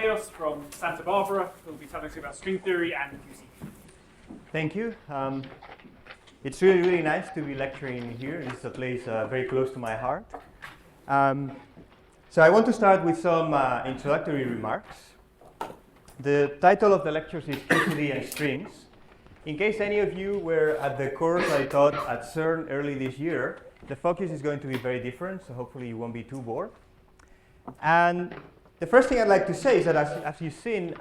Mateos from Santa Barbara, who will be telling us about string theory and QCD. Thank you. It's really, really nice to be lecturing here. This is a place very close to my heart. So I want to start with some introductory remarks. The title of the lectures is QCD and Strings. In case any of you were at the course I taught at CERN early this year, the focus is going to be very different, so hopefully you won't be too bored. And the first thing I'd like to say is that as you've seen,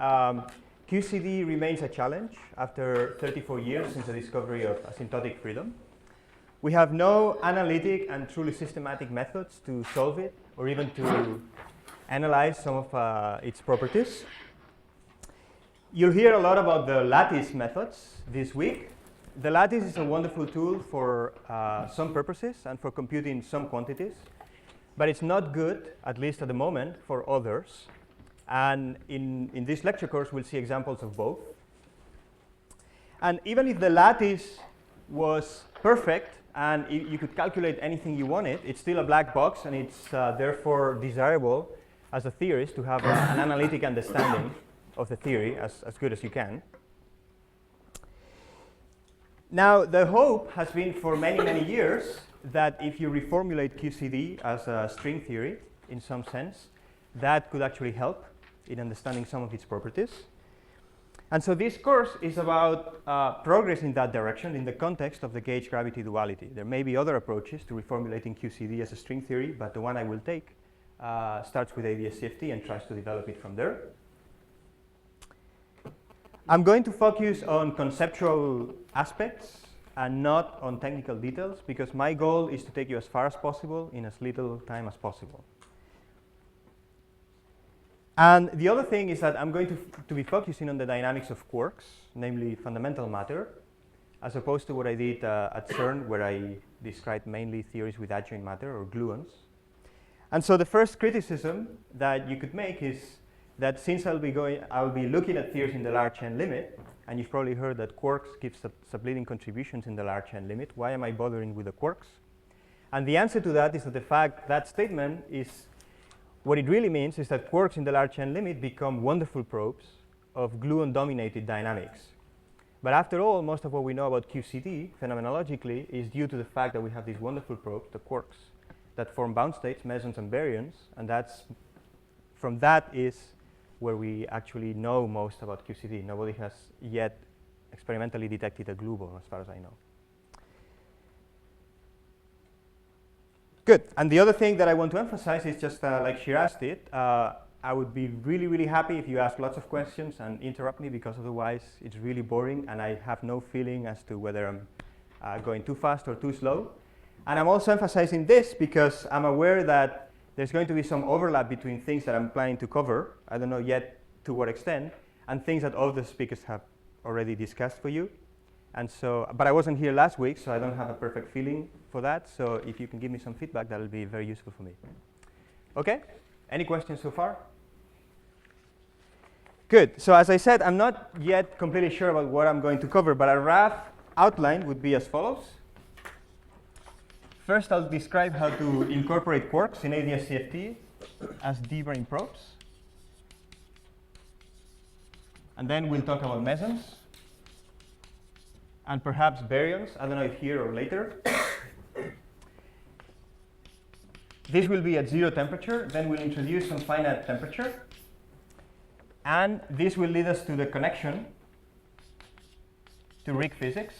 QCD remains a challenge after 34 years since the discovery of asymptotic freedom. We have no analytic and truly systematic methods to solve it or even to analyze some of its properties. You'll hear a lot about the lattice methods this week. The lattice is a wonderful tool for some purposes and for computing some quantities, but it's not good, at least at the moment, for others. And in this lecture course, we'll see examples of both. And even if the lattice was perfect and you could calculate anything you wanted, it's still a black box, and it's therefore desirable as a theorist to have an analytic understanding of the theory as good as you can. Now, the hope has been for many, many years that if you reformulate QCD as a string theory, in some sense, that could actually help in understanding some of its properties. And so this course is about progress in that direction in the context of the gauge-gravity duality. There may be other approaches to reformulating QCD as a string theory, but the one I will take starts with ADS-CFT and tries to develop it from there. I'm going to focus on conceptual aspects and not on technical details, because my goal is to take you as far as possible in as little time as possible. And the other thing is that I'm going to be focusing on the dynamics of quarks, namely fundamental matter, as opposed to what I did at CERN, where I described mainly theories with adjoint matter or gluons. And so the first criticism that you could make is that since I'll be looking at theories in the large n limit, and you've probably heard that quarks give subleading contributions in the large n limit, why am I bothering with the quarks? And the answer to that is that the fact that statement is, what it really means is that quarks in the large n limit become wonderful probes of gluon-dominated dynamics. But after all, most of what we know about QCD, phenomenologically, is due to the fact that we have these wonderful probes, the quarks, that form bound states, mesons and baryons, and from that is where we actually know most about QCD. Nobody has yet experimentally detected a glue ball, as far as I know. Good. And the other thing that I want to emphasize is just like Shiraz did, I would be really, really happy if you ask lots of questions and interrupt me, because otherwise it's really boring and I have no feeling as to whether I'm going too fast or too slow. And I'm also emphasizing this because I'm aware that there's going to be some overlap between things that I'm planning to cover, I don't know yet to what extent, and things that other speakers have already discussed for you. And so, but I wasn't here last week, so I don't have a perfect feeling for that. So if you can give me some feedback, that'll be very useful for me. Okay? Any questions so far? Good. So as I said, I'm not yet completely sure about what I'm going to cover, but a rough outline would be as follows. First, I'll describe how to incorporate quarks in ADS-CFT as d-brane probes. And then we'll talk about mesons and perhaps baryons. I don't know if here or later. This will be at 0 temperature. Then we'll introduce some finite temperature. And this will lead us to the connection to Rig physics.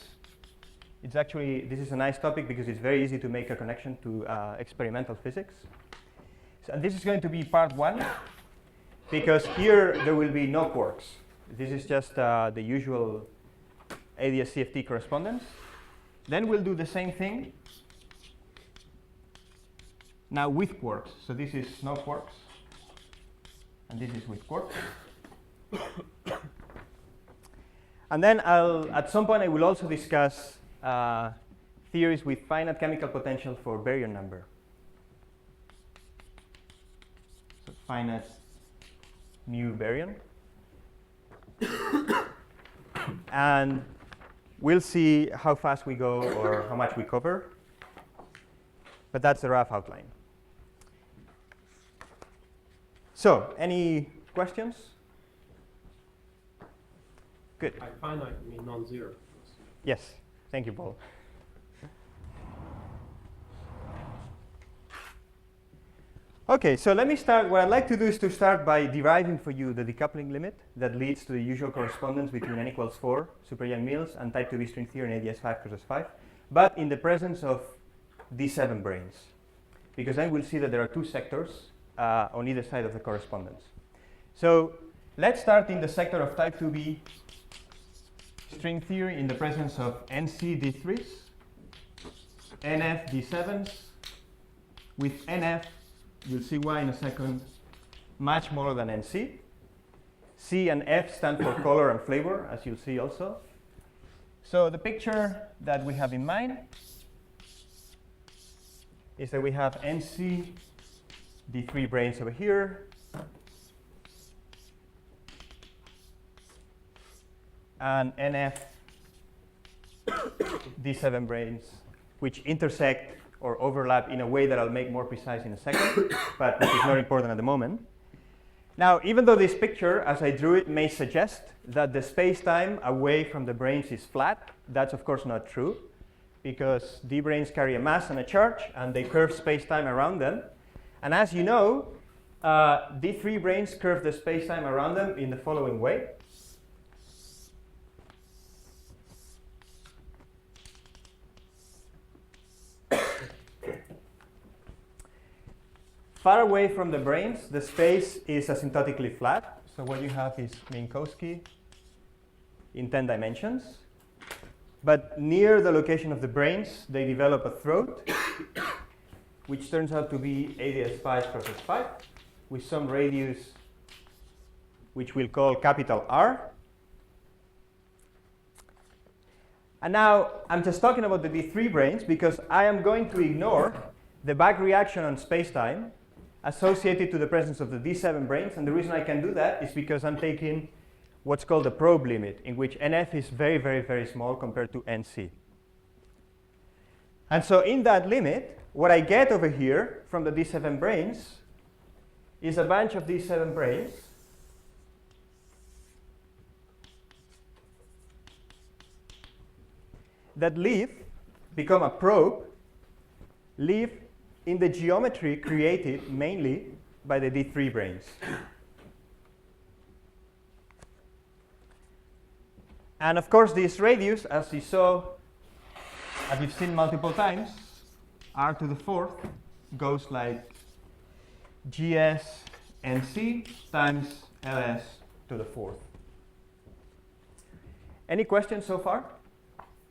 It's actually, this is a nice topic because it's very easy to make a connection to experimental physics. So, and this is going to be part 1, because here there will be no quarks. This is just the usual ADS-CFT correspondence. Then we'll do the same thing now with quarks. So this is no quarks, and this is with quarks. And then at some point I will also discuss theories with finite chemical potential for baryon number. So finite mu baryon. And we'll see how fast we go or how much we cover. But that's the rough outline. So, any questions Good. By finite, I mean non-zero. Yes. Thank you, Paul. Okay, so let me start. What I'd like to do is to start by deriving for you the decoupling limit that leads to the usual correspondence between n equals 4, super Young-Mills, and type 2B string theory and ADS5 crosses 5, but in the presence of D7 branes. Because then we'll see that there are two sectors on either side of the correspondence. So let's start in the sector of type 2B string theory in the presence of NC D3s, NF D7s, with NF, you'll see why in a second, much smaller than NC. C and F stand for color and flavor, as you'll see also. So the picture that we have in mind is that we have NC D3 branes over here, and NF D7 branes, which intersect or overlap in a way that I'll make more precise in a second, but which is not important at the moment. Now, even though this picture, as I drew it, may suggest that the space-time away from the branes is flat, that's of course not true, because D branes carry a mass and a charge, and they curve space-time around them. And as you know, D3 branes curve the space-time around them in the following way. Far away from the branes, the space is asymptotically flat. So what you have is Minkowski in 10 dimensions. But near the location of the branes, they develop a throat, which turns out to be ADS5 crosses 5, with some radius which we'll call capital R. And now I'm just talking about the D3 branes because I am going to ignore the back reaction on spacetime associated to the presence of the D7 branes. And the reason I can do that is because I'm taking what's called the probe limit, in which NF is very, very, very small compared to NC. And so in that limit, what I get over here from the D7 branes is a bunch of D7 branes that become a probe, live in the geometry created mainly by the D3 branes. And of course, this radius, as you saw, as you've seen multiple times, r to the fourth goes like GS NC times LS to the fourth. Any questions so far?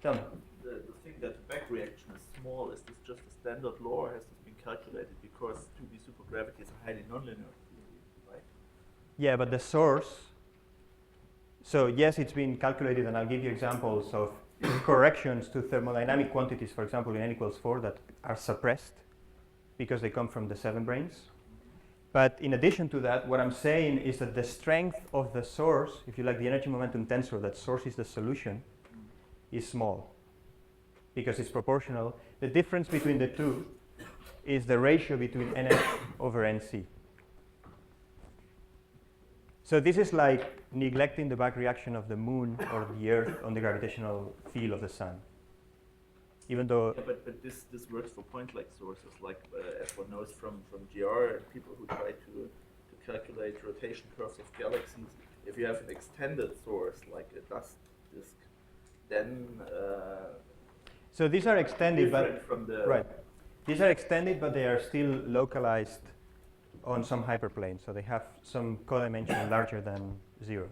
Tell me. The thing that the back reaction is small, is this just a standard law, or has this been calculated because 2D supergravity is a highly nonlinear theory, right? Yeah, but the source, so yes, it's been calculated, and I'll give you examples of corrections to thermodynamic quantities, for example, in n equals 4 that are suppressed because they come from the 7 branes. But in addition to that, what I'm saying is that the strength of the source, if you like the energy momentum tensor, that source is the solution, is small because it's proportional. The difference between the two is the ratio between NF over NC. So this is like neglecting the back reaction of the moon or the Earth on the gravitational field of the sun. Even though... Yeah, but this works for point-like sources, like as one knows from GR, people who try to calculate rotation curves of galaxies. If you have an extended source, like a dust disk, then so these are extended, different but from the right. These are extended, but they are still localized on some hyperplane. So they have some codimension larger than 0.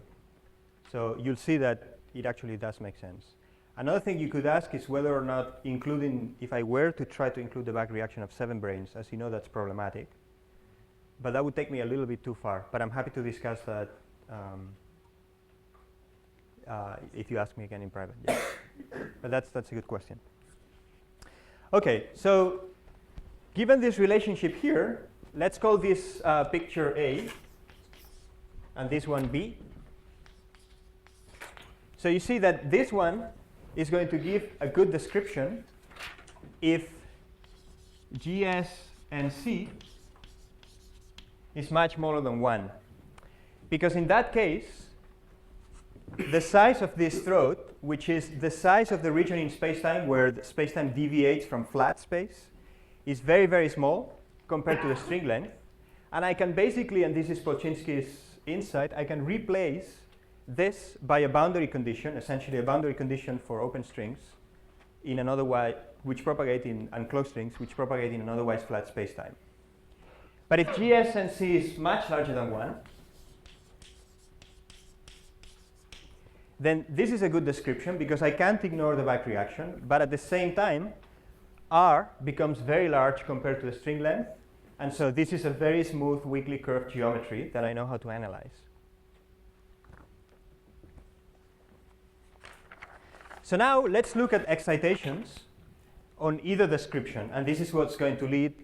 So you'll see that it actually does make sense. Another thing you could ask is whether or not including, if I were to try to include the back reaction of 7 branes, as you know, that's problematic. But that would take me a little bit too far. But I'm happy to discuss that if you ask me again in private. Yeah. But that's a good question. Okay, so given this relationship here, let's call this picture A and this one B. So you see that this one is going to give a good description if GS and C is much smaller than 1. Because in that case, the size of this throat, which is the size of the region in spacetime where the spacetime deviates from flat space, is very, very small compared to the string length. And I can basically, and this is Polchinski's insight, I can replace this by a boundary condition, essentially a boundary condition for open strings in an otherwise, which propagate in, and closed strings, which propagate in an otherwise flat spacetime. But if GS and C is much larger than 1, then this is a good description because I can't ignore the back reaction, but at the same time, R becomes very large compared to the string length, and so this is a very smooth weakly curved geometry that I know how to analyze. So now let's look at excitations on either description, and this is what's going to lead,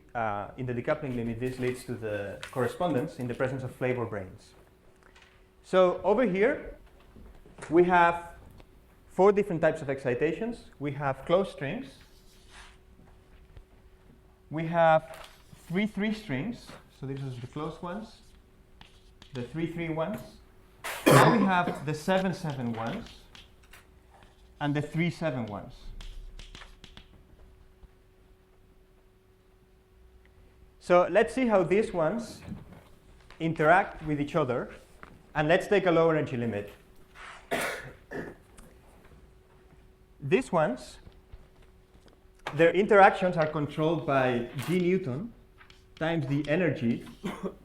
in the decoupling limit, this leads to the correspondence in the presence of flavor branes. So over here, we have 4 different types of excitations. We have closed strings. We have 3-3 strings. So these are the closed ones, the 3-3 ones. Now we have the 7-7 ones and the 3-7 ones. So let's see how these ones interact with each other, and let's take a low energy limit. These ones, their interactions are controlled by G Newton times the energy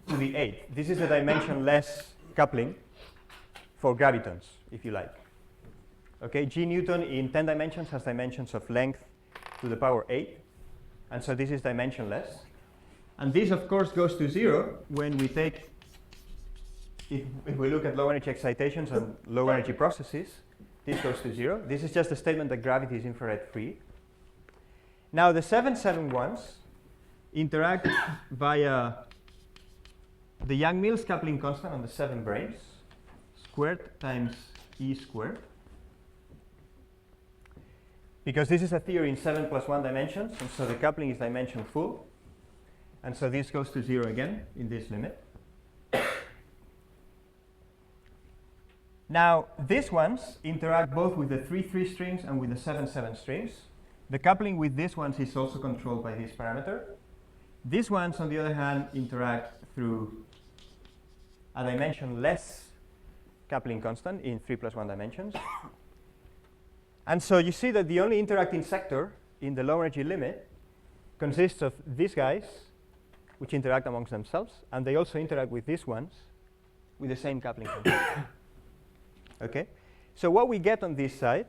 to the 8th. This is a dimensionless coupling for gravitons, if you like. Okay, G Newton in 10 dimensions has dimensions of length to the power 8, and so this is dimensionless. And this, of course, goes to 0 when we take, if we look at low energy excitations and low energy processes, this goes to 0. This is just a statement that gravity is infrared free. Now the 7-7 ones interact via the Young-Mills coupling constant on the 7 branes, squared times E squared. Because this is a theory in 7 + 1 dimensions, and so the coupling is dimension full. And so this goes to 0 again in this limit. Now, these ones interact both with the 3-3 strings and with the 7-7 strings. The coupling with these ones is also controlled by this parameter. These ones, on the other hand, interact through a dimensionless coupling constant in 3 + 1 dimensions. And so you see that the only interacting sector in the low energy limit consists of these guys, which interact amongst themselves, and they also interact with these ones with the same coupling constant. Okay, so what we get on this side,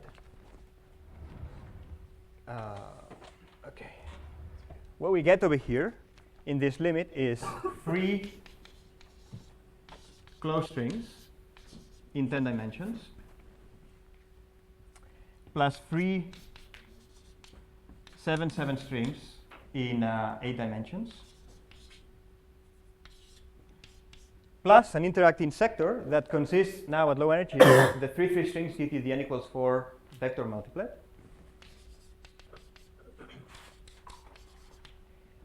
what we get over here in this limit is free closed strings in 10 dimensions plus free 7-7 strings in 8 dimensions plus an interacting sector that consists now at low energy of the 3-3 strings give you the n = 4 vector multiplet.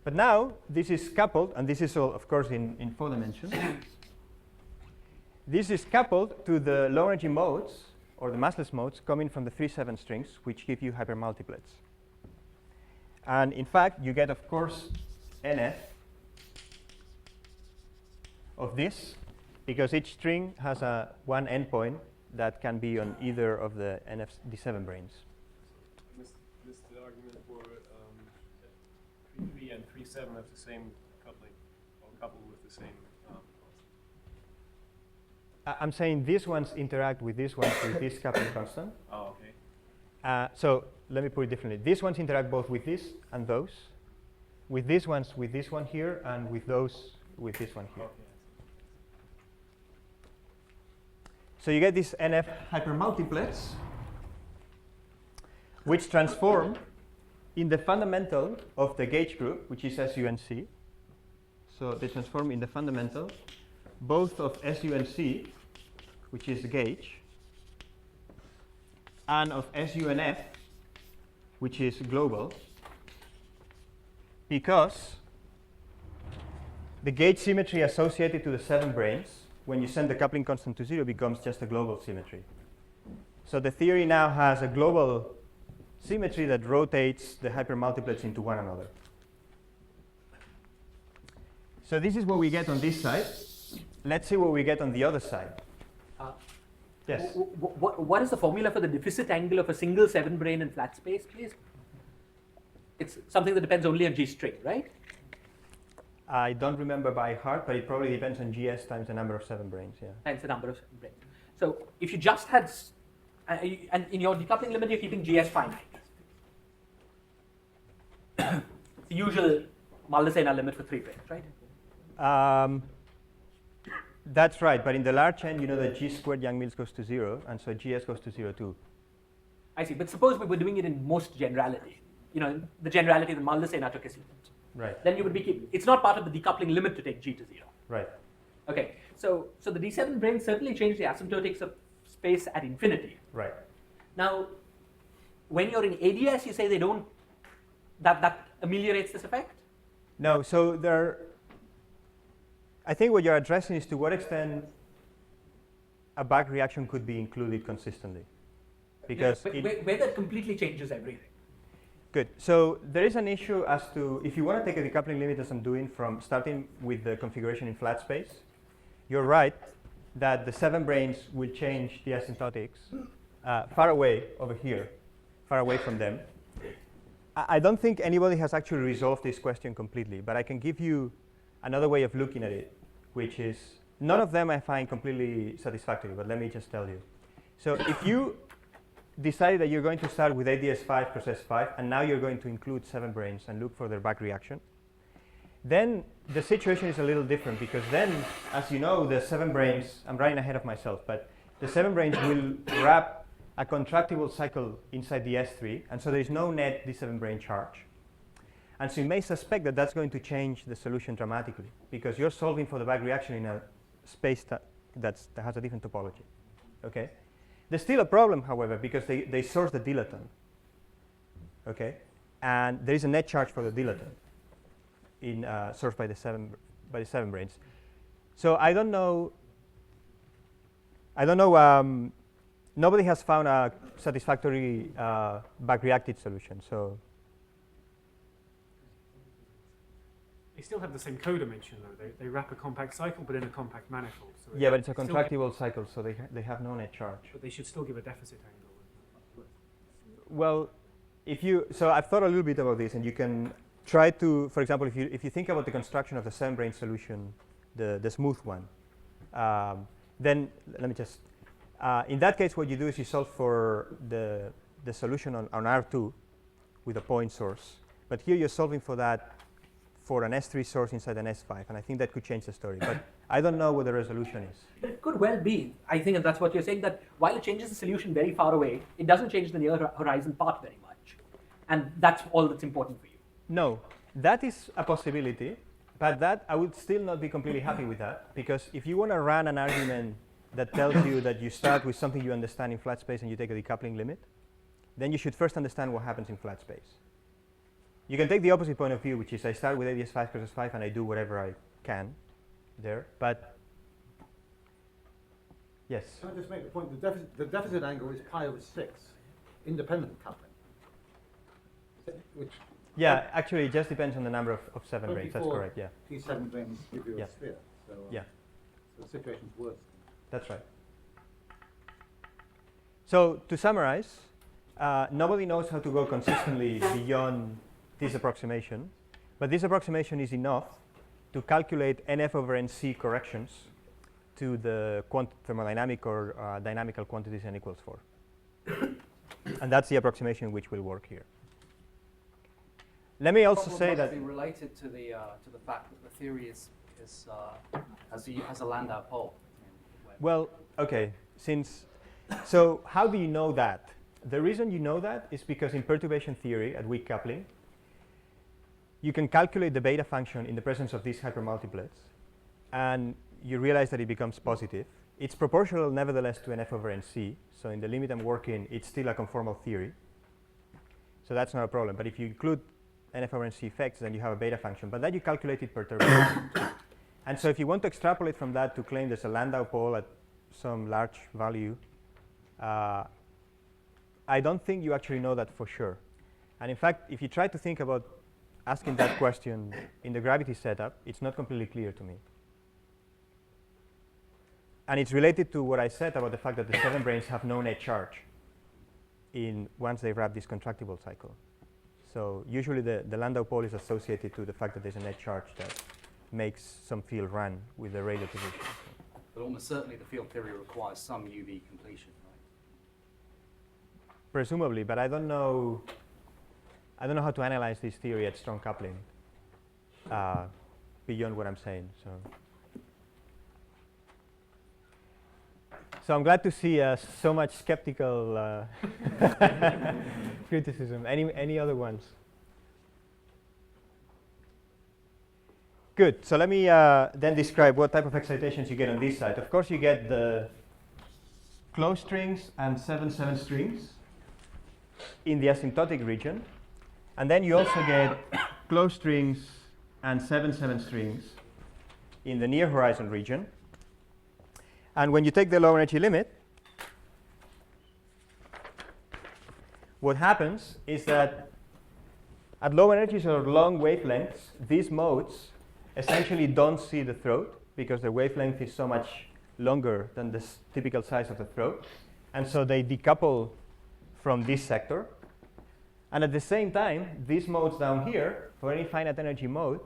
But now this is coupled, and this is all, of course, in 4 dimensions. This is coupled to the low energy modes, or the massless modes, coming from the 3-7 strings, which give you hypermultiplets. And in fact, you get, of course, NF of this, because each string has one endpoint that can be on either of the NF-D7 branes. This the argument for 3-3 and 3-7 have the same coupling, or coupled with the same. I'm saying these ones interact with these ones with this coupling constant. Oh, okay. So let me put it differently. These ones interact both with this and those, with these ones with this one here, and with those with this one here. Okay. So you get these NF hypermultiplets, which transform in the fundamental of the gauge group, which is SU and C. So they transform in the fundamental both of SU and C, which is the gauge, and of SU and F, which is global, because the gauge symmetry associated to the 7 branes, when you send the coupling constant to 0, becomes just a global symmetry. So the theory now has a global symmetry that rotates the hypermultiplets into one another. So this is what we get on this side. Let's see what we get on the other side. Yes? What is the formula for the deficit angle of a single 7-brane in flat space, please? It's something that depends only on G string, right? I don't remember by heart, but it probably depends on GS times the number of 7 branes, yeah. Times the number of 7 branes. So if you just had, and in your decoupling limit, you're keeping GS finite. It's the usual Maldacena limit for 3 branes, right? That's right, but in the large n, you know that G squared Young-Mills goes to 0, and so GS goes to 0 too. I see, but suppose we were doing it in most generality. You know, the generality that Maldacena took as limit. Right. Then you would be keeping, it's not part of the decoupling limit to take G to 0. Right. Okay, so the D7 branes certainly change the asymptotics of space at infinity. Right. Now, when you're in ADS, you say they don't, that ameliorates this effect? No, so I think what you're addressing is to what extent a back reaction could be included consistently. Because where that completely changes everything. Good. So there is an issue as to if you want to take a decoupling limit as I'm doing from starting with the configuration in flat space, you're right that the 7 branes will change the asymptotics far away over here, far away from them. I don't think anybody has actually resolved this question completely, but I can give you another way of looking at it, which is none of them I find completely satisfactory, but let me just tell you. So if you decided that you're going to start with ADS5 plus S5, and now you're going to include 7 branes and look for their back reaction, then the situation is a little different, because then, as you know, the 7 branes, I'm running ahead of myself, but the 7 branes will wrap a contractible cycle inside the S3, and so there is no net D7 brane charge. And so you may suspect that that's going to change the solution dramatically, because you're solving for the back reaction in a space that has a different topology. Okay? There's still a problem, however, because they source the dilaton. Okay? And there is a net charge for the dilaton sourced by the 7 branes. So I don't know. Nobody has found a satisfactory back-reacted solution. So They still have the same co-dimension, though. They wrap a compact cycle, but in a compact manifold. So yeah, but it's a still contractible cycle, so they have no net charge. But they should still give a deficit angle. Well, so I've thought a little bit about this, and you can try to, for example, if you think about the construction of the 7-brane solution, the smooth one, then let me just, in that case, what you do is you solve for the solution on R2 with a point source. But here you're solving for that for an S3 source inside an S5, and I think that could change the story. But I don't know what the resolution is. It could well be. I think that's what you're saying, that while it changes the solution very far away, it doesn't change the near horizon part very much. And that's all that's important for you. No, that is a possibility, but that I would still not be completely happy with that, because if you want to run an argument that tells you that you start with something you understand in flat space and you take a decoupling limit, then you should first understand what happens in flat space. You can take the opposite point of view, which is I start with ADS5 plus S5 and I do whatever I can there, but yes? Can I just make the point, the deficit angle is pi over 6, independent of coupling. Which Yeah, actually it just depends on the number of 7 branes, that's 24 correct, yeah. T7 branes give you Yeah. a sphere, so, Yeah. so the situation's worse. That's right. So to summarize, nobody knows how to go consistently beyond this approximation, but this approximation is enough to calculate NF over NC corrections to the thermodynamic or dynamical quantities n equals 4. And that's the approximation which will work here. Let me also say that be related to the fact that the theory has a Landau pole. well, okay, so how do you know that? The reason you know that is because in perturbation theory at weak coupling, you can calculate the beta function in the presence of these hypermultiplets, and you realize that it becomes positive. It's proportional, nevertheless, to NF over NC, so in the limit I'm working, it's still a conformal theory. So that's not a problem, but if you include NF over NC effects, then you have a beta function, but that you calculated perturbation. And so if you want to extrapolate from that to claim there's a Landau pole at some large value, I don't think you actually know that for sure. And in fact, if you try to think about asking that question in the gravity setup, it's not completely clear to me. And it's related to what I said about the fact that the 7 branes have no net charge once they wrap this contractible cycle. So usually the Landau pole is associated to the fact that there's a net charge that makes some field run with the radial position. But almost certainly the field theory requires some UV completion, right? Presumably, but I don't know how to analyze this theory at strong coupling beyond what I'm saying. So I'm glad to see so much skeptical criticism. Any other ones? Good. So let me then describe what type of excitations you get on this side. Of course, you get the closed strings and 7/7 strings in the asymptotic region. And then you also get closed strings and 7/7 strings in the near horizon region. And when you take the low energy limit, what happens is that at low energies or long wavelengths, these modes essentially don't see the throat because the wavelength is so much longer than the typical size of the throat. And so they decouple from this sector. And at the same time, these modes down here, for any finite energy mode,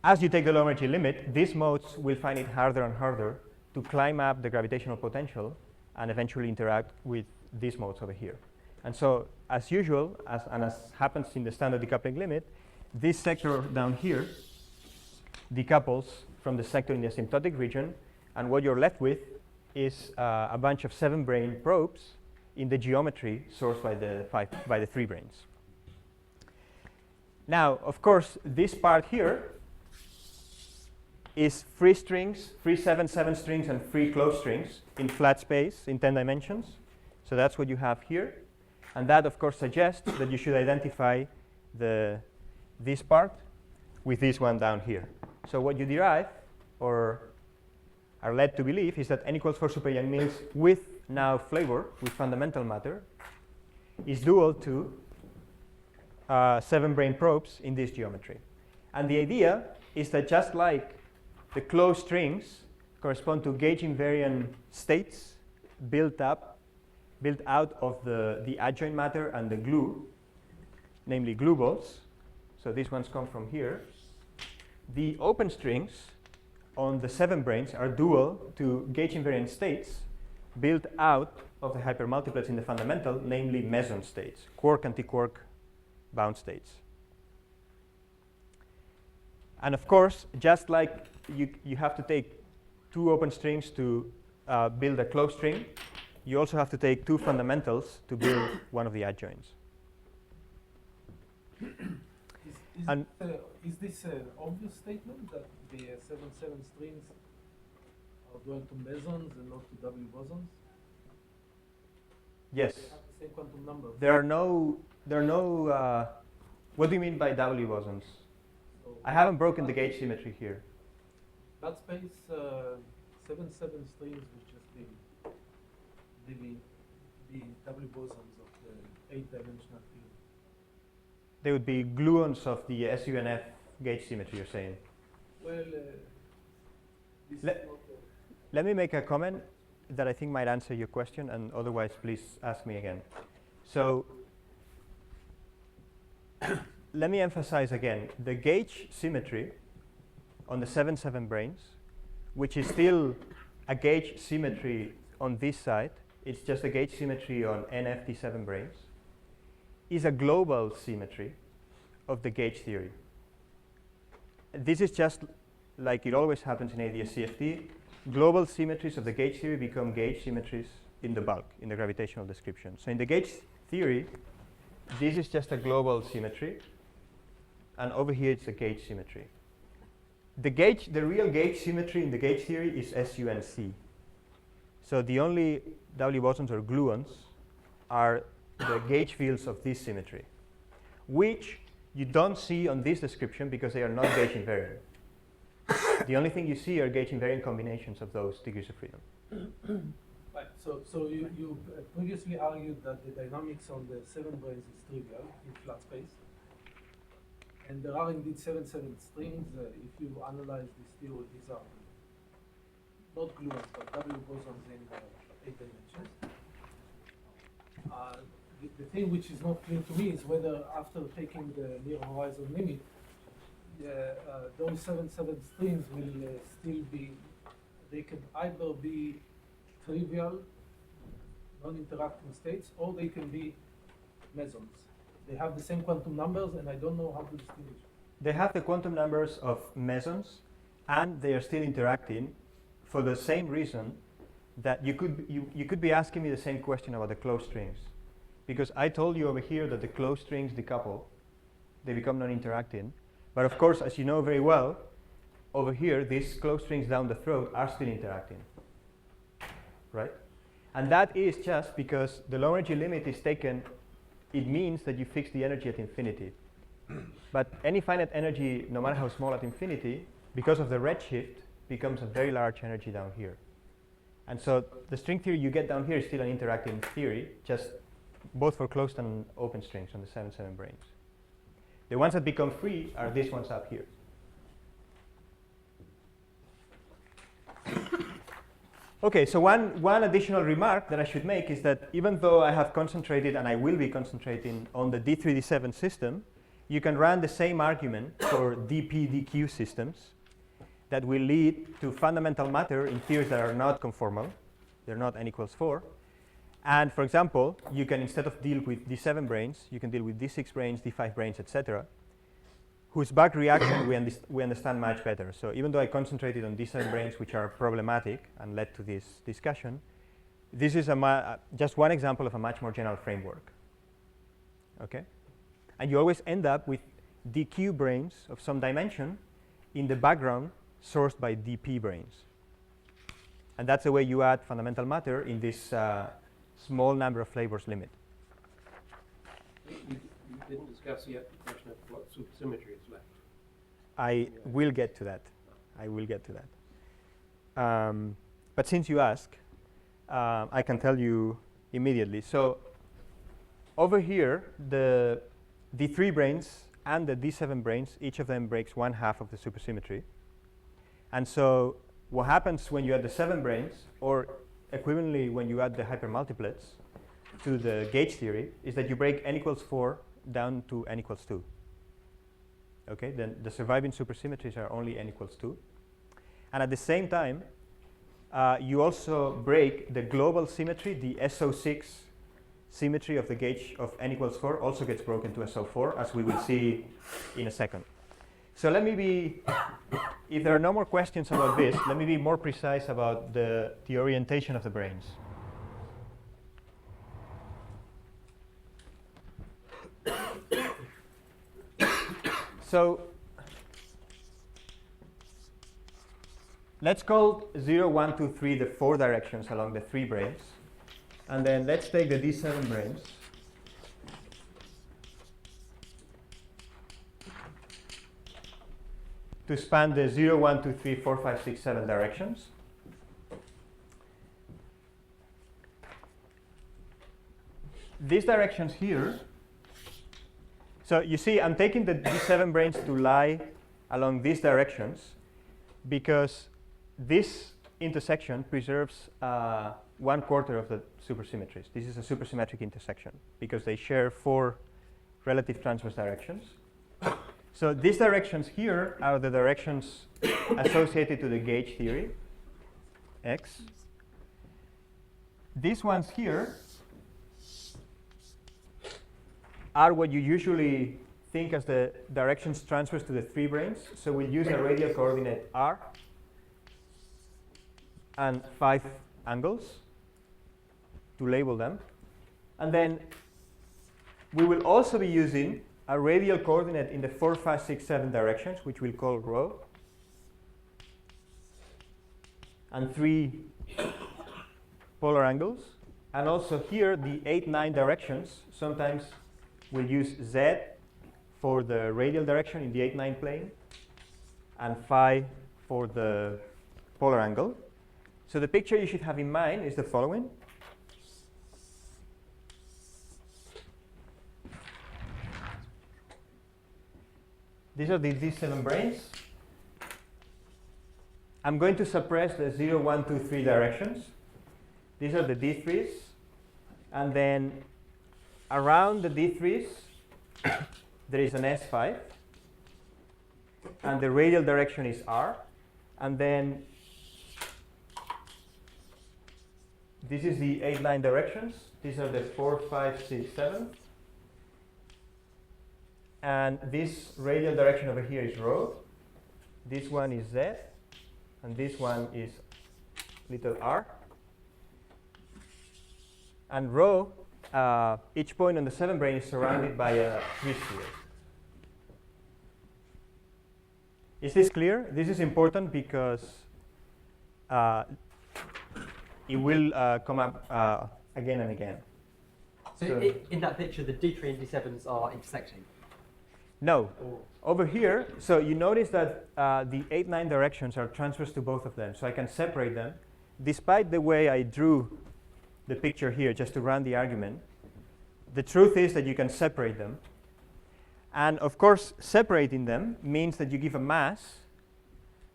as you take the low energy limit, these modes will find it harder and harder to climb up the gravitational potential and eventually interact with these modes over here. And so, as usual, as happens in the standard decoupling limit, this sector down here decouples from the sector in the asymptotic region, and what you're left with is a bunch of 7-brane probes in the geometry sourced by the 3 branes. Now, of course, this part here is free strings, free 7/7 strings, and free closed strings in flat space in 10 dimensions. So that's what you have here. And that, of course, suggests that you should identify this part with this one down here. So what you derive, or are led to believe, is that n equals 4 super Young Mills with now flavor, with fundamental matter, is dual to 7-brane probes in this geometry. And the idea is that just like the closed strings correspond to gauge invariant states built out of the adjoint matter and the glue, namely glue balls. So these ones come from here. The open strings on the 7 branes are dual to gauge invariant states built out of the hypermultiplets in the fundamental, namely meson states, quark-anti-quark bound states. And of course, just like you have to take 2 open strings to build a closed string, you also have to take 2 fundamentals to build one of the adjoints. Is this an obvious statement that the 7/7 strings are dual to mesons and not to W bosons? Yes. They have the same quantum number. There are no. What do you mean by W bosons? So I haven't broken the gauge symmetry here. that space 7/7 strings would just be the W bosons of the 8-dimensional field. They would be gluons of the SUNF gauge symmetry, you're saying. Well, this Le- is not Let me make a comment that I think might answer your question, and otherwise please ask me again. So let me emphasize again, the gauge symmetry on the 7/7 branes, which is still a gauge symmetry on this side, it's just a gauge symmetry on NFD7 branes, is a global symmetry of the gauge theory. This is just like it always happens in ADS-CFT. Global symmetries of the gauge theory become gauge symmetries in the bulk, in the gravitational description. So in the gauge theory, this is just a global symmetry, and over here it's a gauge symmetry. The real gauge symmetry in the gauge theory is SUNC. So the only W bosons or gluons are the gauge fields of this symmetry, which you don't see on this description because they are not gauge invariant. The only thing you see are gauge invariant combinations of those degrees of freedom. Right, so you previously argued that the dynamics on the 7 branes is trivial in flat space. And there are indeed 7 strings. If you analyze this theory, these are not gluons, but W bosons in 8 dimensions. The thing which is not clear to me is whether after taking the near horizon limit, those 7 strings will still be, they can either be trivial, non-interacting states, or they can be mesons. They have the same quantum numbers, and I don't know how to distinguish. They have the quantum numbers of mesons, and they are still interacting for the same reason that you could be asking me the same question about the closed strings. Because I told you over here that the closed strings decouple, they become non-interacting. But of course, as you know very well, over here, these closed strings down the throat are still interacting, right? And that is just because the low energy limit is taken, it means that you fix the energy at infinity. But any finite energy, no matter how small at infinity, because of the redshift, becomes a very large energy down here. And so the string theory you get down here is still an interacting theory, just both for closed and open strings on the 7 branes. The ones that become free are these ones up here. Okay, so one additional remark that I should make is that even though I have concentrated, and I will be concentrating on the D3, D7 system, you can run the same argument for DP, DQ systems that will lead to fundamental matter in theories that are not conformal. They're not n equals 4. And for example, you can, instead of deal with D7 branes, you can deal with D6 branes, D5 branes, etc., whose back reaction we understand much better. So even though I concentrated on D7 branes, which are problematic and led to this discussion, this is just one example of a much more general framework. Okay? And you always end up with DQ branes of some dimension in the background sourced by DP branes. And that's the way you add fundamental matter in this small number of flavors limit. You didn't discuss yet the question of what supersymmetry is left. I will get to that. I will get to that. But since you ask, I can tell you immediately. So over here, the D3 branes and the D7 branes, each of them breaks 1/2 of the supersymmetry. And so what happens when you add the 7 branes, or equivalently when you add the hypermultiplets to the gauge theory, is that you break n equals 4 down to n equals 2. Okay, then the surviving supersymmetries are only n equals 2. And at the same time, you also break the global symmetry, the SO6 symmetry of the gauge of n equals 4 also gets broken to SO4, as we will see in a second. So let me be, if there are no more questions about this, let me be more precise about the orientation of the branes. So let's call 0, 1, 2, 3 the 4 directions along the 3 branes. And then let's take the D7 branes. To span the 0, 1, 2, 3, 4, 5, 6, 7 directions. These directions here, so you see I'm taking the D7 branes to lie along these directions because this intersection preserves 1/4 of the supersymmetries. This is a supersymmetric intersection because they share 4 relative transverse directions. So these directions here are the directions associated to the gauge theory, X. These ones here are what you usually think as the directions transverse to the 3 branes. So we'll use a radial coordinate R and 5 angles to label them. And then we will also be using a radial coordinate in the 4, 5, 6, 7 directions, which we'll call rho, and 3 polar angles. And also here, the 8, 9 directions, sometimes we'll use Z for the radial direction in the 8, 9 plane, and phi for the polar angle. So the picture you should have in mind is the following. These are the D7 branes. I'm going to suppress the 0, 1, 2, 3 directions. These are the D3s. And then around the D3s, there is an S5. And the radial direction is R. And then this is the 8, 9 directions. These are the 4, 5, 6, 7. And this radial direction over here is rho. This one is Z. And this one is little r. And rho, each point on the 7 brane is surrounded by a 3 sphere. Is this clear? This is important because it will come up again and again. So in that picture, the D3 and D7s are intersecting? No. Over here, so you notice that the 8, 9 directions are transverse to both of them. So I can separate them. Despite the way I drew the picture here, just to run the argument, the truth is that you can separate them. And of course, separating them means that you give a mass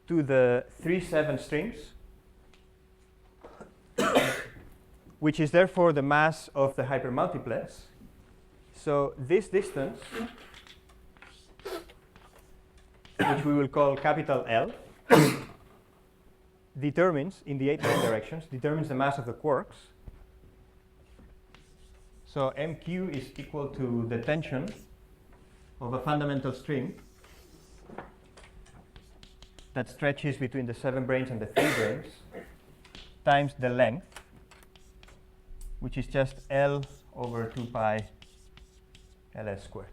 to the 3, 7 strings, which is therefore the mass of the hypermultiplex. So this distance, which we will call capital L, determines, in the 8, 9 directions, determines the mass of the quarks. So MQ is equal to the tension of a fundamental string that stretches between the 7 branes and the 3 branes times the length, which is just L over 2 pi Ls squared.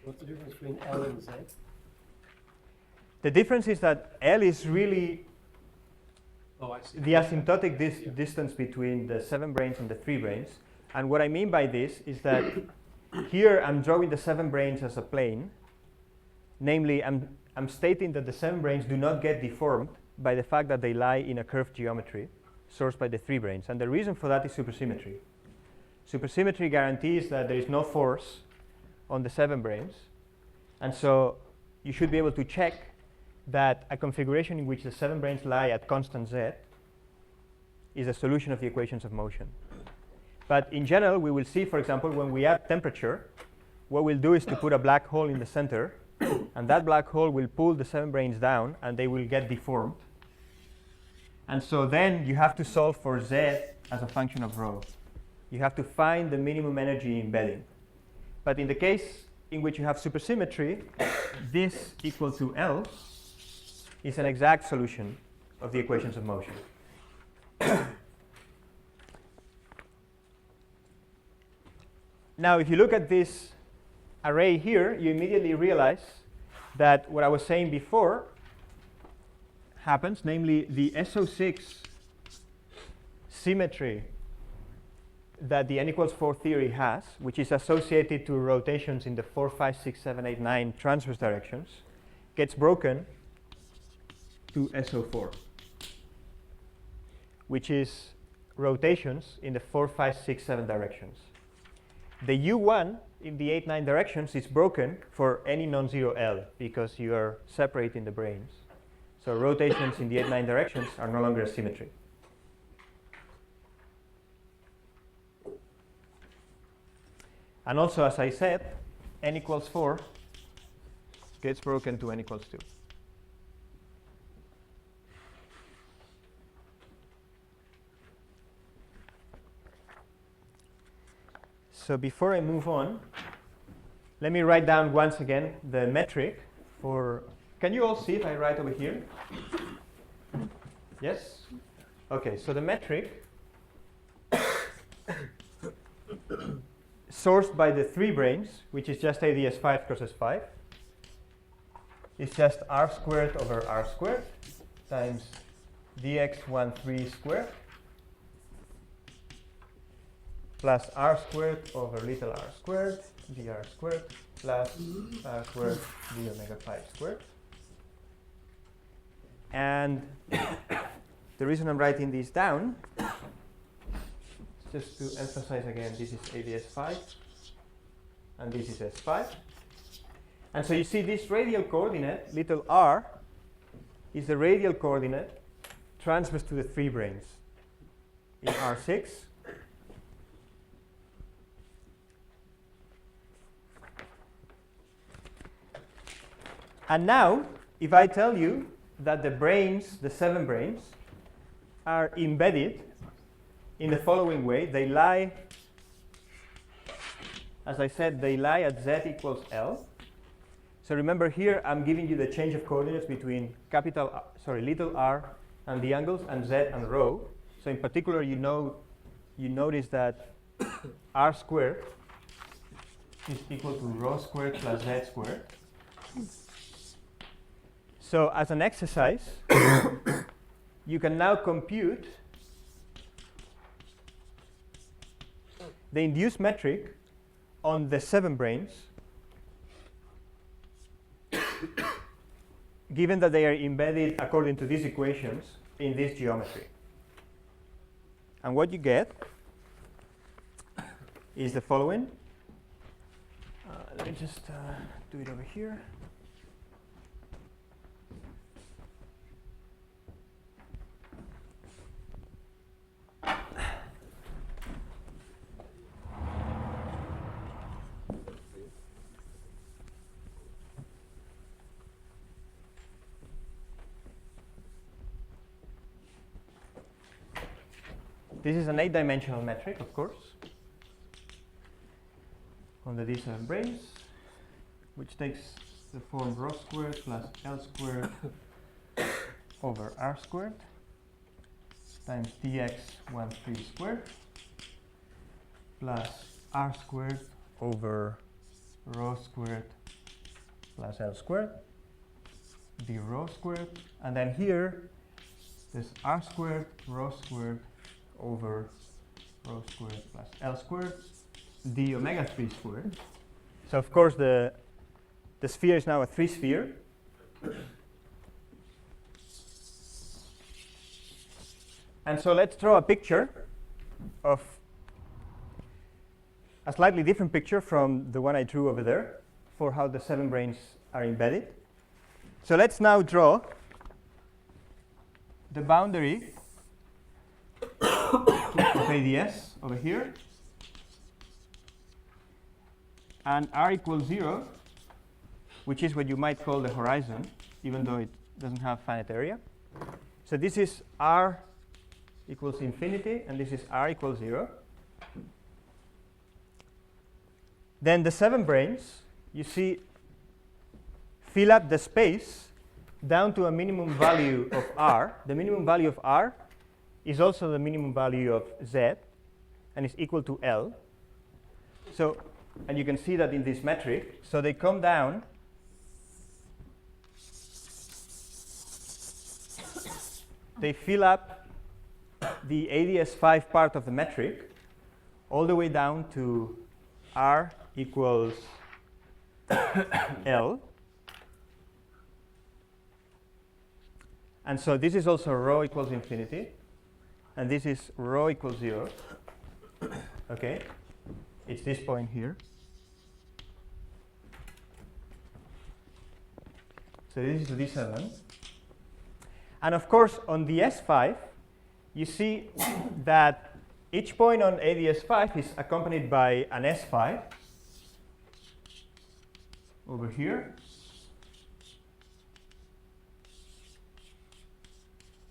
What's the difference between L and Z? The difference is that L is really Oh, I see. the asymptotic distance between the 7 branes and the 3 branes. And what I mean by this is that here I'm drawing the 7 branes as a plane. Namely, I'm stating that the 7 branes do not get deformed by the fact that they lie in a curved geometry sourced by the 3 branes. And the reason for that is supersymmetry. Supersymmetry guarantees that there is no force on the 7 branes. And so you should be able to check that a configuration in which the 7 branes lie at constant z is a solution of the equations of motion. But in general, we will see, for example, when we add temperature, what we'll do is to put a black hole in the center, and that black hole will pull the 7 branes down, and they will get deformed. And so then you have to solve for z as a function of rho. You have to find the minimum energy embedding. But in the case in which you have supersymmetry, this equal to L is an exact solution of the equations of motion. Now, if you look at this array here, you immediately realize that what I was saying before happens, namely the SO6 symmetry that the n equals 4 theory has, which is associated to rotations in the 4, 5, 6, 7, 8, 9 transverse directions, gets broken to SO4, which is rotations in the 4, 5, 6, 7 directions. The U1 in the 8, 9 directions is broken for any non-zero L because you are separating the branes. So rotations in the 8, 9 directions are no longer a symmetry. And also, as I said, n equals 4 gets broken to n equals 2. So before I move on, let me write down once again the metric for, can you all see if I write over here? Yes? Okay, so the metric sourced by the 3 branes, which is just ADS5 cross S5, is just r squared over r squared times dx13 squared plus r squared over little r squared dr squared plus r squared d omega 5 squared. And the reason I'm writing these down, just to emphasize again, this is ADS5, and this is S5. And so you see this radial coordinate, little r, is the radial coordinate transverse to the 3 branes in R6. And now, if I tell you that the branes, the 7 branes, are embedded in the following way, they lie, as I said, they lie at z equals L. So remember here, I'm giving you the change of coordinates between little r and the angles, and z and rho. So in particular, you notice that r squared is equal to rho squared plus z squared. So as an exercise, you can now compute the induced metric on the 7 branes, given that they are embedded according to these equations in this geometry. And what you get is the following. Let me just do it over here. This is an 8-dimensional metric, of course, on the D7 branes, which takes the form rho squared plus L squared over R squared times dx13 squared plus R squared over rho squared plus L squared d rho squared, and then here there's R squared rho squared over rho squared plus L squared d omega 3 squared. So of course the sphere is now a 3-sphere. And so let's draw a picture of a slightly different picture from the one I drew over there for how the 7 branes are embedded. So let's now draw the boundary of ADS over here, and r equals 0, which is what you might call the horizon, even though it doesn't have finite area. So this is r equals infinity, and this is r equals 0. Then the 7 branes, you see, fill up the space down to a minimum value of r. The minimum value of r is also the minimum value of z, and is equal to L. So, and you can see that in this metric. So they come down they fill up the ADS5 part of the metric all the way down to r equals L. And so this is also rho equals infinity, and this is rho equals 0. Okay, it's this point here. So this is the D7. And of course, on the S5, you see that each point on ADS5 is accompanied by an S5 over here.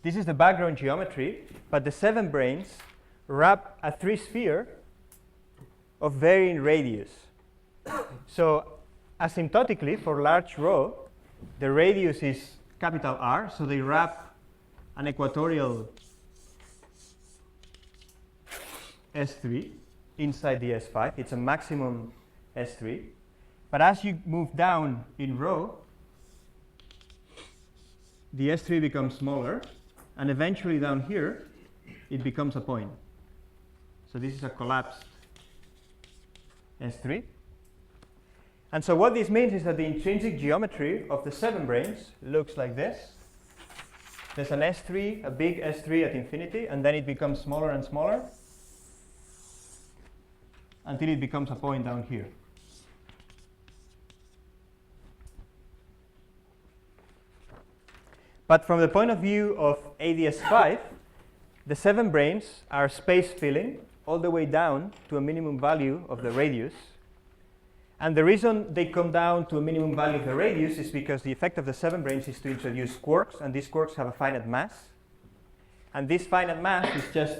This is the background geometry, but the 7 branes wrap a 3-sphere of varying radius. So asymptotically, for large rho, the radius is capital R, so they wrap an equatorial S3 inside the S5. It's a maximum S3. But as you move down in rho, the S3 becomes smaller, and eventually down here, it becomes a point. So this is a collapsed S3. And so what this means is that the intrinsic geometry of the 7 branes looks like this. there's an S3, a big S3 at infinity, and then it becomes smaller and smaller until it becomes a point down here. But from the point of view of ADS5, the 7 branes are space filling all the way down to a minimum value of the radius. And the reason they come down to a minimum value of the radius is because the effect of the 7 branes is to introduce quarks, and these quarks have a finite mass. And this finite mass is just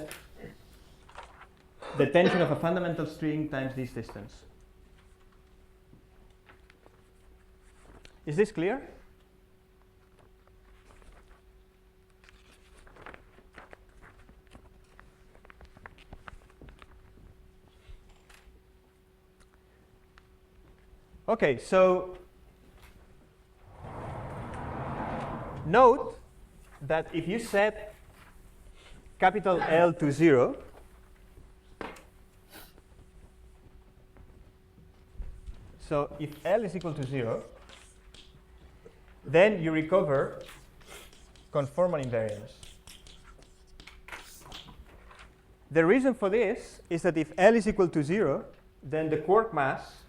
the tension of a fundamental string times this distance. Is this clear? Okay, so note that if you set capital L to 0, so if L is equal to 0, then you recover conformal invariance. The reason for this is that if L is equal to 0, then the quark mass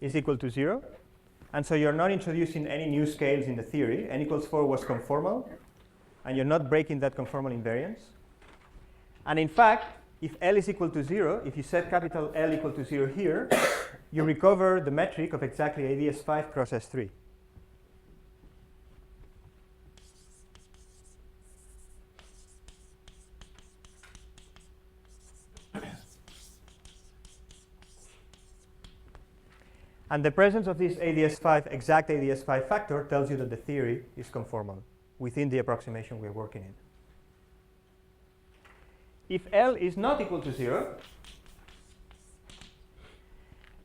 is equal to 0. And so you're not introducing any new scales in the theory. N equals 4 was conformal, and you're not breaking that conformal invariance. And in fact, if L is equal to 0, if you set capital L equal to 0 here, you recover the metric of exactly ADS5 cross S3. And the presence of this ADS5, exact ADS5 factor tells you that the theory is conformal within the approximation we're working in. If L is not equal to 0,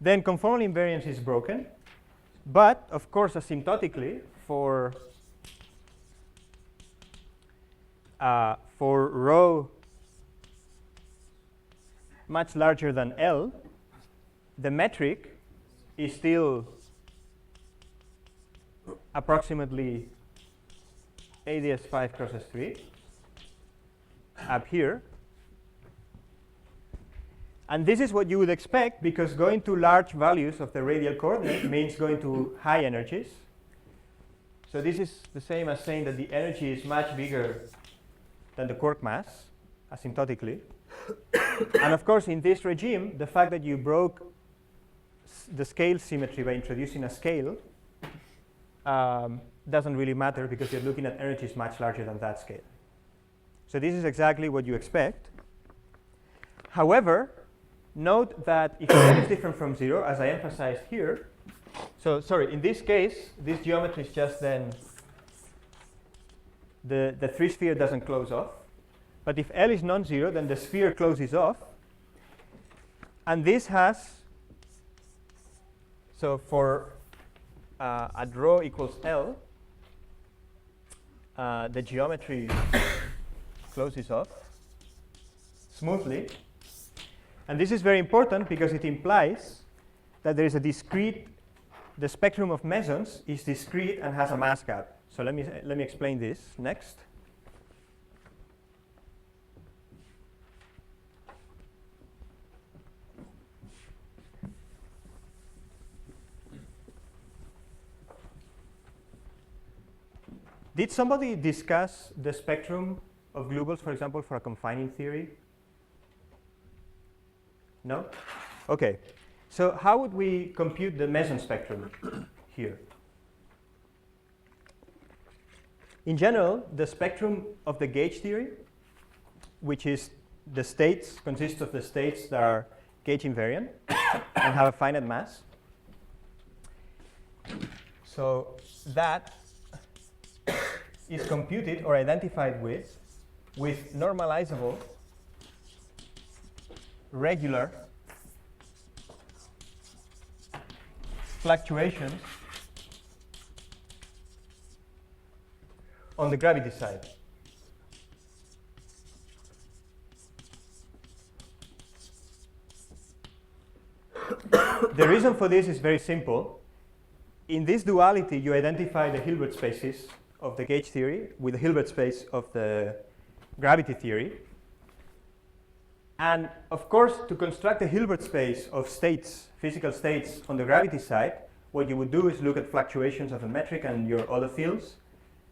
then conformal invariance is broken. But, of course, asymptotically, for rho much larger than L, the metric is still approximately ADS5 cross S3 up here. And this is what you would expect, because going to large values of the radial coordinate means going to high energies. So this is the same as saying that the energy is much bigger than the quark mass, asymptotically. And of course, in this regime, the fact that you broke the scale symmetry by introducing a scale doesn't really matter, because you're looking at energies much larger than that scale. So this is exactly what you expect. However, note that if L is different from 0, as I emphasized here, so sorry, in this case, this geometry is just then the 3 sphere doesn't close off. But if L is non-zero, then the sphere closes off. And this has, so for at rho equals L, the geometry closes off smoothly. And this is very important because it implies that there is a discrete, the spectrum of mesons is discrete and has a mass gap. So let me explain this next. Did somebody discuss the spectrum of glubles, for example, for a confining theory? No? Okay. So how would we compute the meson spectrum here? In general, the spectrum of the gauge theory, which is the states, consists of the states that are gauge invariant and have a finite mass. So that is computed or identified with normalizable regular fluctuations on the gravity side. The reason for this is very simple. in this duality, you identify the Hilbert spaces of the gauge theory with the Hilbert space of the gravity theory. And of course, to construct a Hilbert space of states, physical states on the gravity side, what you would do is look at fluctuations of the metric and your other fields,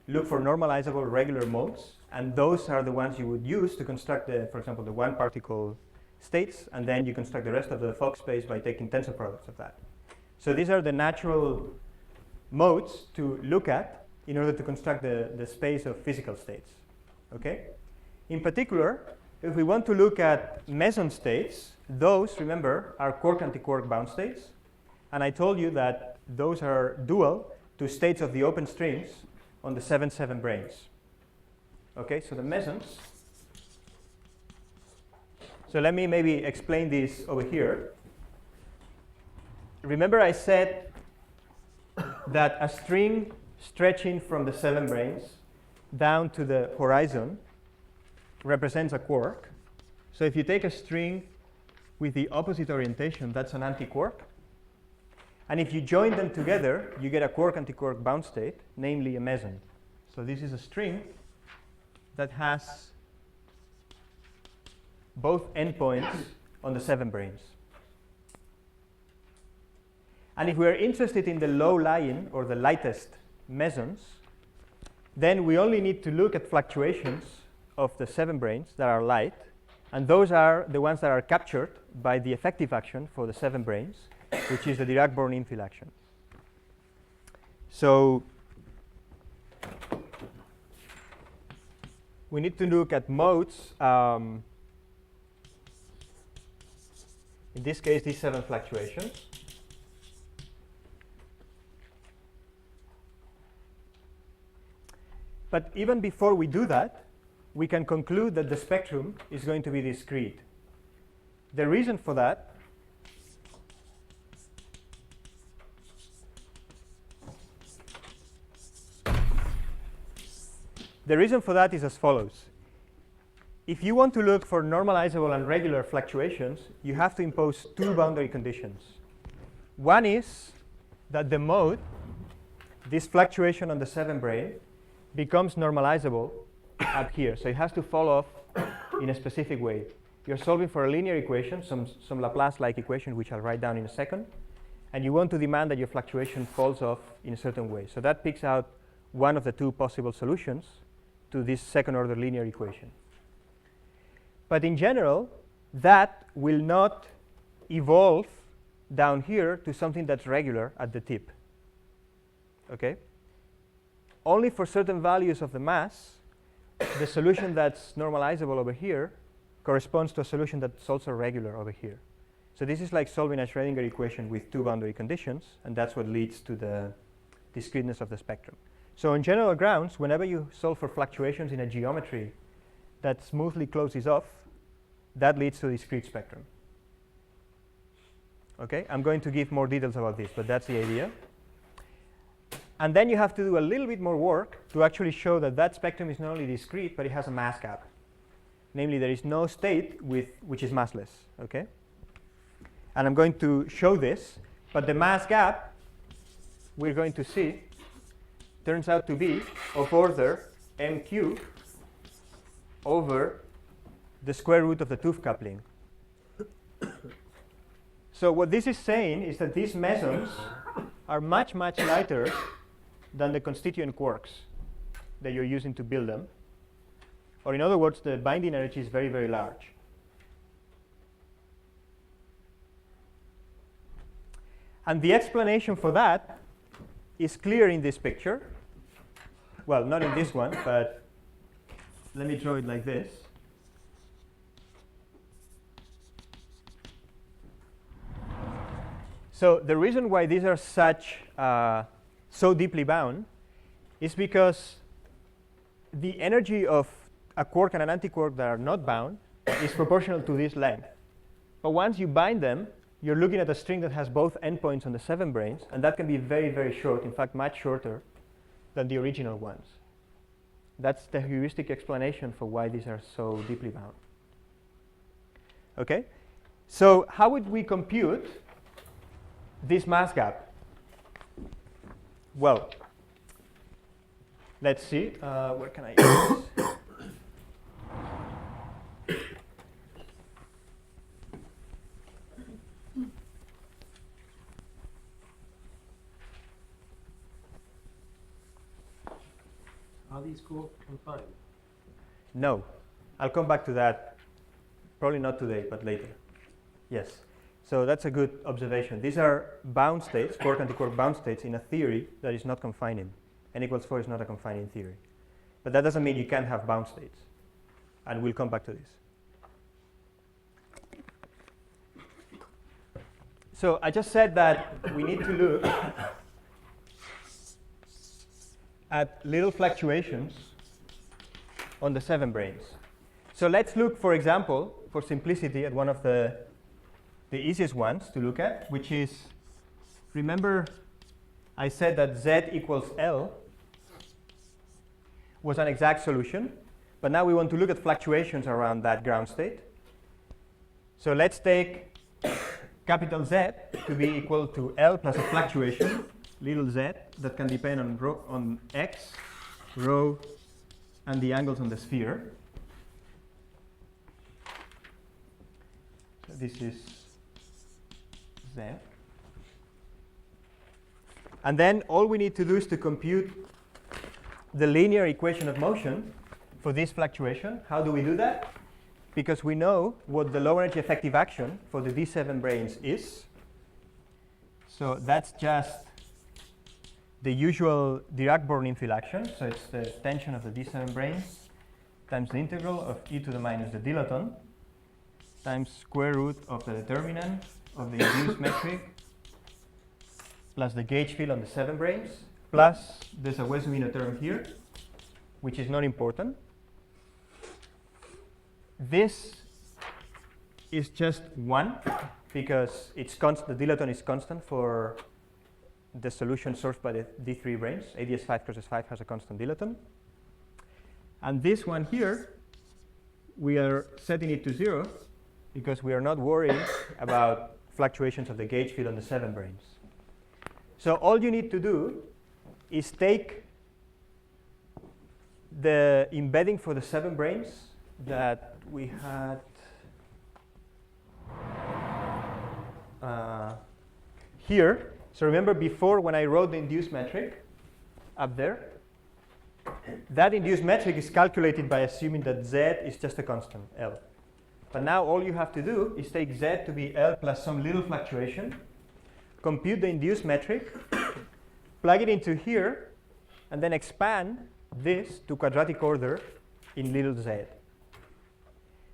look for normalizable regular modes, and those are the ones you would use to construct, for example, the one particle states, and then you construct the rest of the Fock space by taking tensor products of that. So these are the natural modes to look at in order to construct the space of physical states. Okay? In particular, if we want to look at meson states, those, remember, are quark-antiquark bound states. And I told you that those are dual to states of the open strings on the 7-7 branes. Okay, so the mesons. So let me maybe explain this over here. Remember I said that a string stretching from the 7 branes down to the horizon represents a quark. So if you take a string with the opposite orientation, that's an antiquark. And if you join them together, you get a quark-antiquark bound state, namely a meson. So this is a string that has both endpoints on the 7 branes. And if we are interested in the low-lying or the lightest mesons, then we only need to look at fluctuations of the 7 branes that are light, and those are the ones that are captured by the effective action for the 7 branes, which is the Dirac-Born infill action. So we need to look at modes. In this case, these 7 fluctuations. But even before we do that, we can conclude that the spectrum is going to be discrete. The reason for that is as follows. If you want to look for normalizable and regular fluctuations, you have to impose 2 boundary conditions. One is that the mode, this fluctuation on the 7 brane, becomes normalizable up here. So it has to fall off in a specific way. You're solving for a linear equation, some Laplace-like equation, which I'll write down in a second. And you want to demand that your fluctuation falls off in a certain way. So that picks out one of the 2 possible solutions to this second-order linear equation. But in general, that will not evolve down here to something that's regular at the tip. Okay? Only for certain values of the mass, the solution that's normalizable over here corresponds to a solution that's also regular over here. So this is like solving a Schrödinger equation with 2 boundary conditions, and that's what leads to the discreteness of the spectrum. So on general grounds, whenever you solve for fluctuations in a geometry that smoothly closes off, that leads to a discrete spectrum. Okay, I'm going to give more details about this, but that's the idea. And then you have to do a little bit more work to actually show that that spectrum is not only discrete, but it has a mass gap. Namely, there is no state which is massless. Okay? And I'm going to show this, but the mass gap, we're going to see, turns out to be of order mq over the square root of the tooth coupling. So what this is saying is that these mesons are much, much lighter than the constituent quarks that you're using to build them. Or in other words, the binding energy is very, very large. And the explanation for that is clear in this picture. Well, not in this one, but let me draw it like this. So the reason why these are so deeply bound is because the energy of a quark and an antiquark that are not bound is proportional to this length. But once you bind them, you're looking at a string that has both endpoints on the 7 branes, and that can be very, very short, in fact, much shorter than the original ones. That's the heuristic explanation for why these are so deeply bound. Okay? So how would we compute this mass gap? Well, let's see. Where can I use this? Are these confined? No. I'll come back to that. Probably not today, but later. Yes. So that's a good observation. These are bound states, quark antiquark bound states in a theory that is not confining. N equals 4 is not a confining theory. But that doesn't mean you can't have bound states. And we'll come back to this. So I just said that we need to look at little fluctuations on the 7 branes. So let's look, for example, for simplicity, at one of the easiest ones to look at, which is, remember I said that Z equals L was an exact solution, but now we want to look at fluctuations around that ground state. So let's take capital Z to be equal to L plus a fluctuation, little z, that can depend on x, rho, and the angles on the sphere. So this is z. And then all we need to do is to compute the linear equation of motion for this fluctuation. How do we do that? Because we know what the low energy effective action for the D7 branes is. So that's just the usual Dirac-Born infill action. So it's the tension of the D7 branes times the integral of e to the minus the dilaton times square root of the determinant of the induced metric plus the gauge field on the 7 branes, plus there's a Wess-Zumino term here, which is not important. This is just 1 because it's constant. The dilaton is constant for the solution sourced by the D3 branes. ADS5 crosses 5 has a constant dilaton. And this one here, we are setting it to 0 because we are not worried about fluctuations of the gauge field on the 7 branes. So all you need to do is take the embedding for the 7 branes that we had here. So remember before when I wrote the induced metric up there, that induced metric is calculated by assuming that z is just a constant, L. But now all you have to do is take z to be L plus some little fluctuation, compute the induced metric, plug it into here, and then expand this to quadratic order in little z.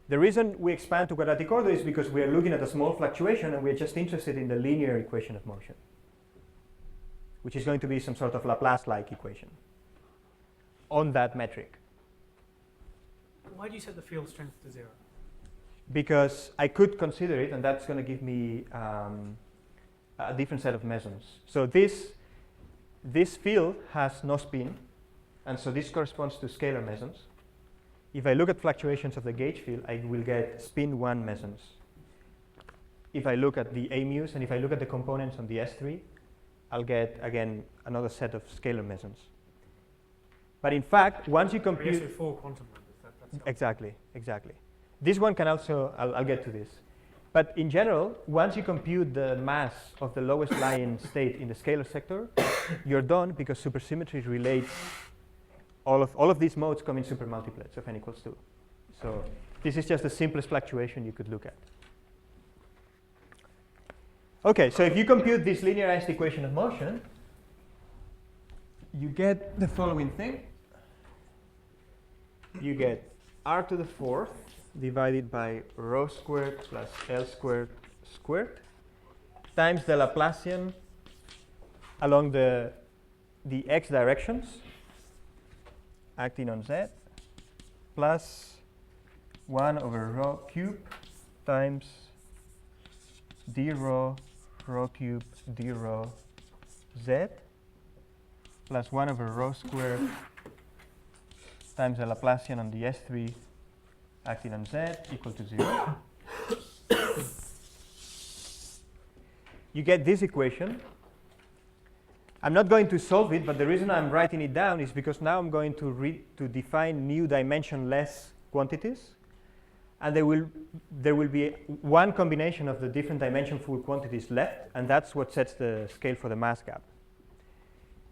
The reason we expand to quadratic order is because we are looking at a small fluctuation and we're just interested in the linear equation of motion, which is going to be some sort of Laplace-like equation on that metric. Why do you set the field strength to 0? Because I could consider it, and that's going to give me a different set of mesons. So this field has no spin, and so this corresponds to scalar mesons. If I look at fluctuations of the gauge field, I will get spin 1 mesons. If I look at the A muse, and if I look at the components on the S3, I'll get, again, another set of scalar mesons. But in fact, once you compute... So 4 quantum numbers. That's exactly, exactly. This one can also, I'll get to this. But in general, once you compute the mass of the lowest lying state in the scalar sector, you're done because supersymmetry relates all of these modes come in supermultiplets of n equals 2. So this is just the simplest fluctuation you could look at. Okay, so if you compute this linearized equation of motion, you get the following thing. You get r to the 4th divided by rho squared plus L squared squared times the Laplacian along the x directions acting on z plus 1 over rho cube times d rho cube d rho z plus 1 over rho squared times the Laplacian on the S3 acting on z equal to 0. You get this equation I'm not going to solve it, but the reason I'm writing it down is because now I'm going to define new dimensionless quantities, and there will be one combination of the different dimensionful quantities left, and that's what sets the scale for the mass gap.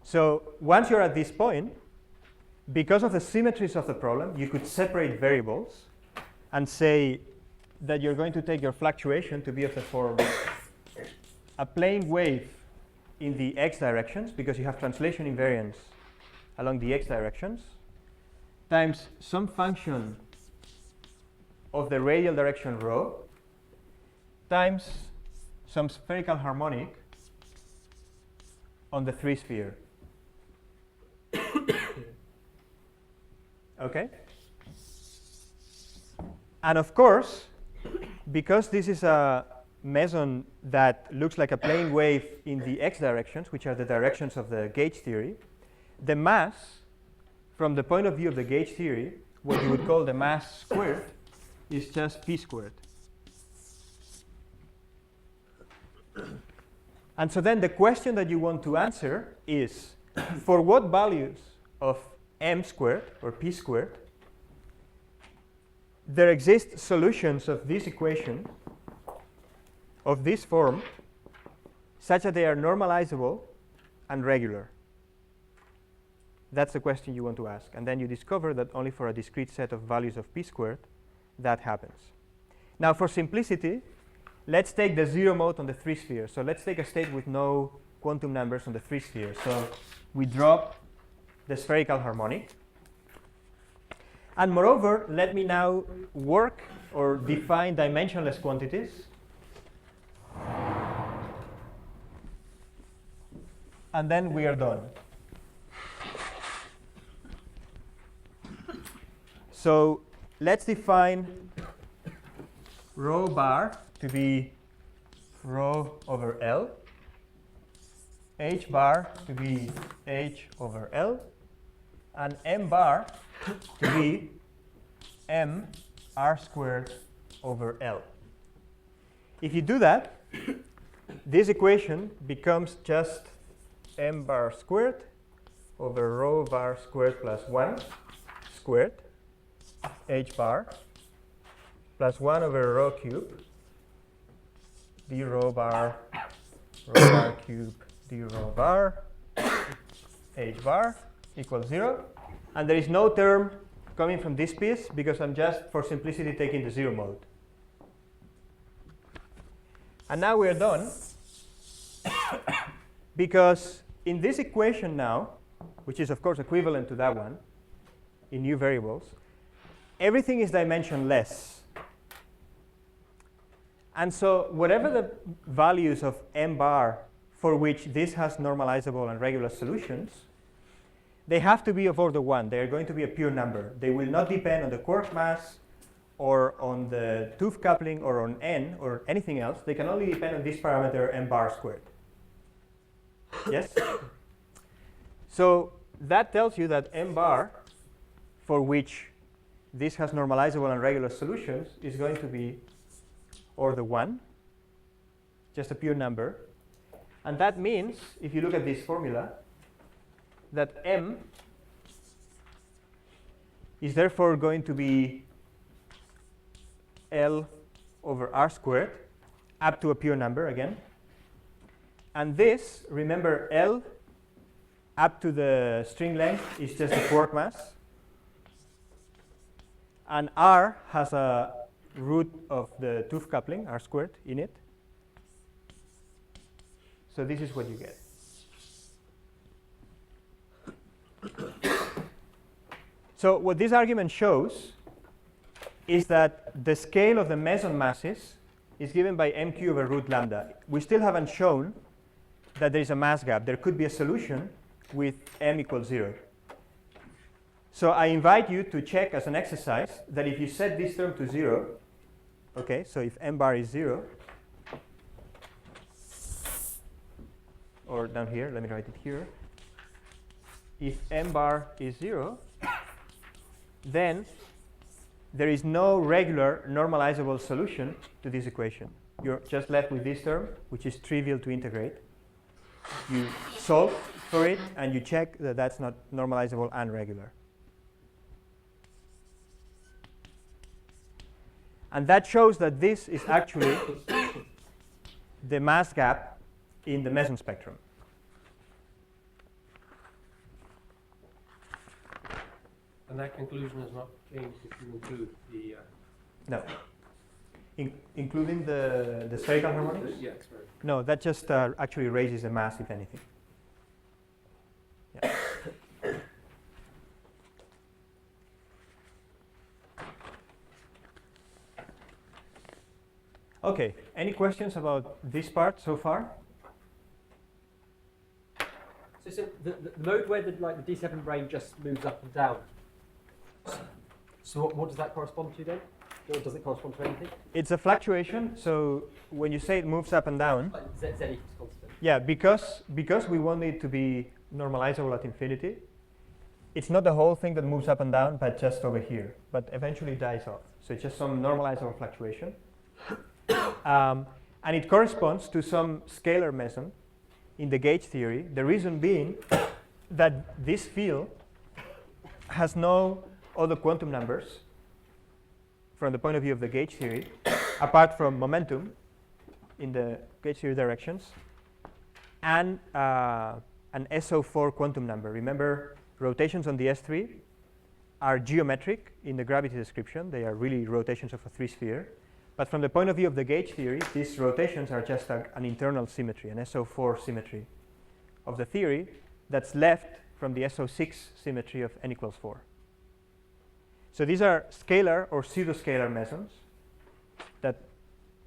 So once you're at this point, because of the symmetries of the problem, you could separate variables and say that you're going to take your fluctuation to be of the form a plane wave in the x directions, because you have translation invariance along the x directions, times some function of the radial direction rho, times some spherical harmonic on the 3-sphere. Okay? And of course, because this is a meson that looks like a plane wave in the x directions, which are the directions of the gauge theory, the mass, from the point of view of the gauge theory, what you would call the mass squared, is just p squared. And so then the question that you want to answer is, for what values of m squared or p squared there exist solutions of this equation of this form such that they are normalizable and regular? That's the question you want to ask. And then you discover that only for a discrete set of values of p squared that happens. Now, for simplicity, let's take the 0 mode on the 3-sphere. So let's take a state with no quantum numbers on the 3-sphere. So we drop the spherical harmonic. And moreover, let me now work or define dimensionless quantities. And then we are done. So let's define rho bar to be rho over L, h bar to be h over L, and m bar to be m r squared over L. If you do that, this equation becomes just m bar squared over rho bar squared plus 1 squared h bar plus 1 over rho cube d rho bar cube d rho bar h bar equals 0. And there is no term coming from this piece because I'm just, for simplicity, taking the 0 mode. And now we're done because in this equation now, which is of course equivalent to that one in new variables, everything is dimensionless. And so whatever the values of m bar for which this has normalizable and regular solutions, they have to be of order 1. They are going to be a pure number. They will not depend on the quark mass or on the tooth coupling or on n or anything else. They can only depend on this parameter m bar squared. Yes? So that tells you that m bar for which this has normalizable and regular solutions is going to be order 1, just a pure number. And that means, if you look at this formula, that m is therefore going to be L over r squared up to a pure number again. And this, remember, L up to the string length is just the quark mass. And r has a root of the tooth coupling, r squared, in it. So this is what you get. So what this argument shows is that the scale of the meson masses is given by mq over root lambda. We still haven't shown that there is a mass gap. There could be a solution with m equals 0. So I invite you to check as an exercise that if you set this term to 0, okay, so if m bar is 0, or down here, let me write it here. If m bar is 0, then there is no regular normalizable solution to this equation. You're just left with this term, which is trivial to integrate. You solve for it, and you check that that's not normalizable and regular. And that shows that this is actually the mass gap in the meson spectrum. And that conclusion is not changed if you include the. No. Including the spherical harmonics? Yeah, experiment. No, that just actually raises the mass, if anything. Yeah. Okay, any questions about this part so far? So the mode where the D7 brain just moves up and down. So what does that correspond to then? Or does it correspond to anything? It's a fluctuation, so when you say it moves up and down, Like Z equals constant. yeah, because we want it to be normalizable at infinity, it's not the whole thing that moves up and down, but just over here, but eventually dies off. So it's just some normalizable fluctuation. And it corresponds to some scalar meson in the gauge theory, the reason being that this field has no other quantum numbers from the point of view of the gauge theory, apart from momentum in the gauge theory directions, and an SO4 quantum number. Remember, rotations on the S3 are geometric in the gravity description. They are really rotations of a three-sphere. But from the point of view of the gauge theory, these rotations are just an internal symmetry, an SO4 symmetry of the theory that's left from the SO6 symmetry of n equals 4. So these are scalar or pseudo-scalar mesons that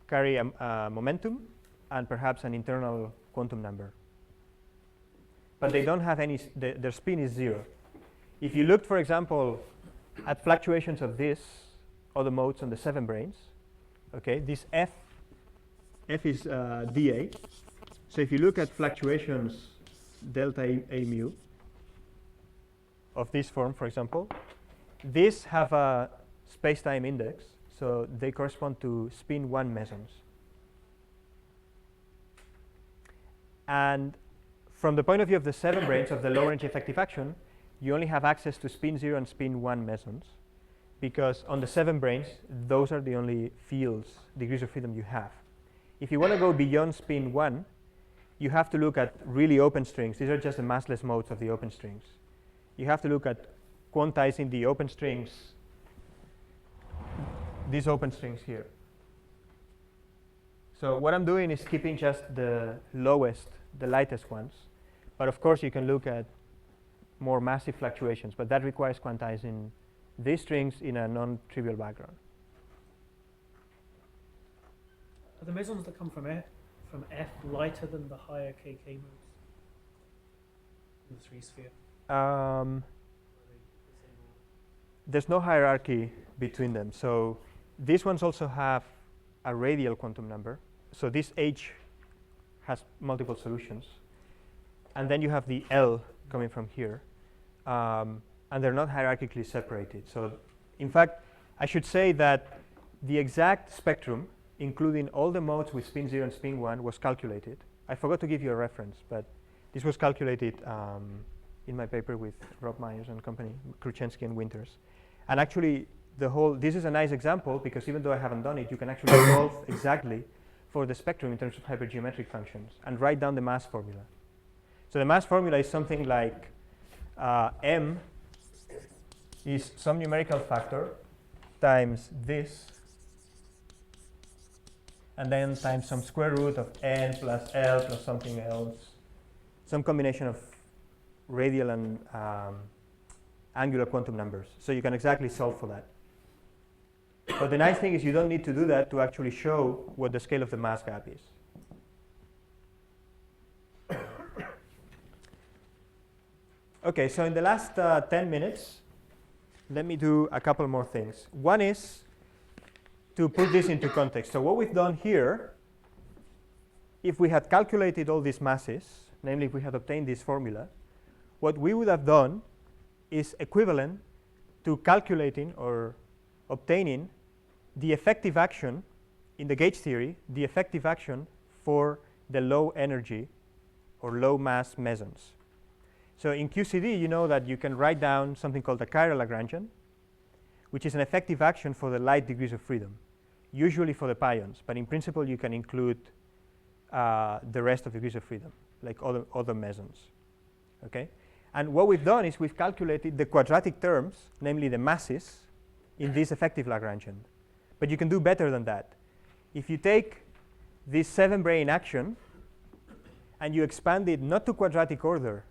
carry a momentum and perhaps an internal quantum number. But they don't have any, their spin is 0. If you looked, for example, at fluctuations of this, other modes on the 7 brains, okay, this F is dA. So if you look at fluctuations delta A mu of this form, for example, these have a space-time index, so they correspond to spin 1 mesons. And from the point of view of the 7 brains of the low energy effective action, you only have access to spin 0 and spin 1 mesons, because on the 7 brains, those are the only fields, degrees of freedom you have. If you want to go beyond spin 1, you have to look at really open strings. These are just the massless modes of the open strings. You have to look at quantizing the open strings, these open strings here. So what I'm doing is keeping just the lowest, the lightest ones. But of course, you can look at more massive fluctuations, but that requires quantizing these strings in a non-trivial background. Are the mesons that come from F lighter than the higher KK modes in the three-sphere? There's no hierarchy between them. So these ones also have a radial quantum number. So this H has multiple solutions. And then you have the L coming from here. And they're not hierarchically separated. So in fact, I should say that the exact spectrum, including all the modes with spin 0 and spin 1, was calculated. I forgot to give you a reference, but this was calculated in my paper with Rob Myers and company, Kruchensky and Winters. And actually, this is a nice example, because even though I haven't done it, you can actually solve exactly for the spectrum in terms of hypergeometric functions and write down the mass formula. So the mass formula is something like m is some numerical factor times this, and then times some square root of n plus L plus something else, some combination of radial and angular quantum numbers. So you can exactly solve for that. But the nice thing is you don't need to do that to actually show what the scale of the mass gap is. Okay, so in the last 10 minutes, let me do a couple more things. One is to put this into context. So what we've done here, if we had calculated all these masses, namely if we had obtained this formula, what we would have done is equivalent to calculating or obtaining the effective action in the gauge theory, the effective action for the low energy or low mass mesons. So in QCD, you know that you can write down something called the chiral Lagrangian, which is an effective action for the light degrees of freedom, usually for the pions. But in principle, you can include the rest of degrees of freedom, like other mesons. Okay? And what we've done is we've calculated the quadratic terms, namely the masses, in this effective Lagrangian. But you can do better than that. If you take this 7-brane action and you expand it not to quadratic order,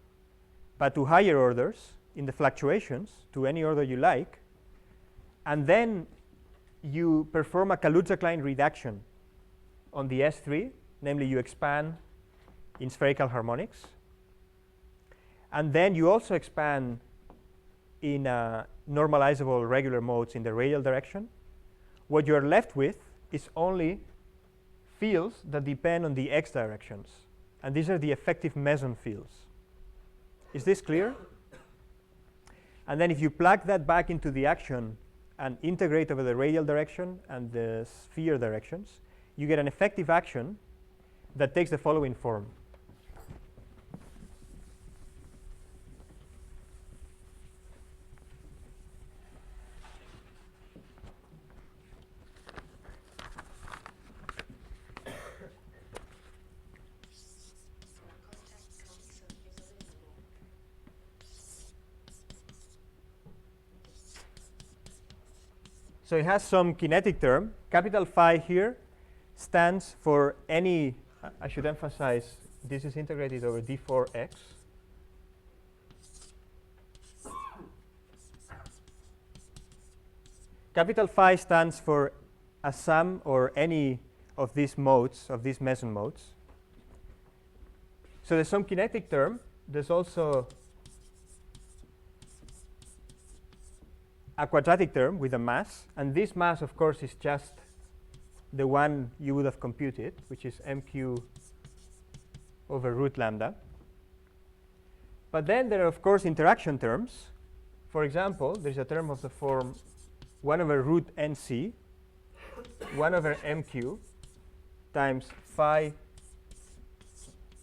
but to higher orders in the fluctuations, to any order you like, and then you perform a Kaluza-Klein reduction on the S3, namely you expand in spherical harmonics, and then you also expand in normalizable regular modes in the radial direction, what you're left with is only fields that depend on the x directions. And these are the effective meson fields. Is this clear? And then if you plug that back into the action and integrate over the radial direction and the sphere directions, you get an effective action that takes the following form. So it has some kinetic term. Capital phi here stands for any, I should emphasize, this is integrated over d4x. Capital phi stands for a sum or any of these modes, of these meson modes. So there's some kinetic term. There's also a quadratic term with a mass, and this mass, of course, is just the one you would have computed, which is mq over root lambda. But then there are, of course, interaction terms. For example, there's a term of the form 1 over root nc, 1 over mq times phi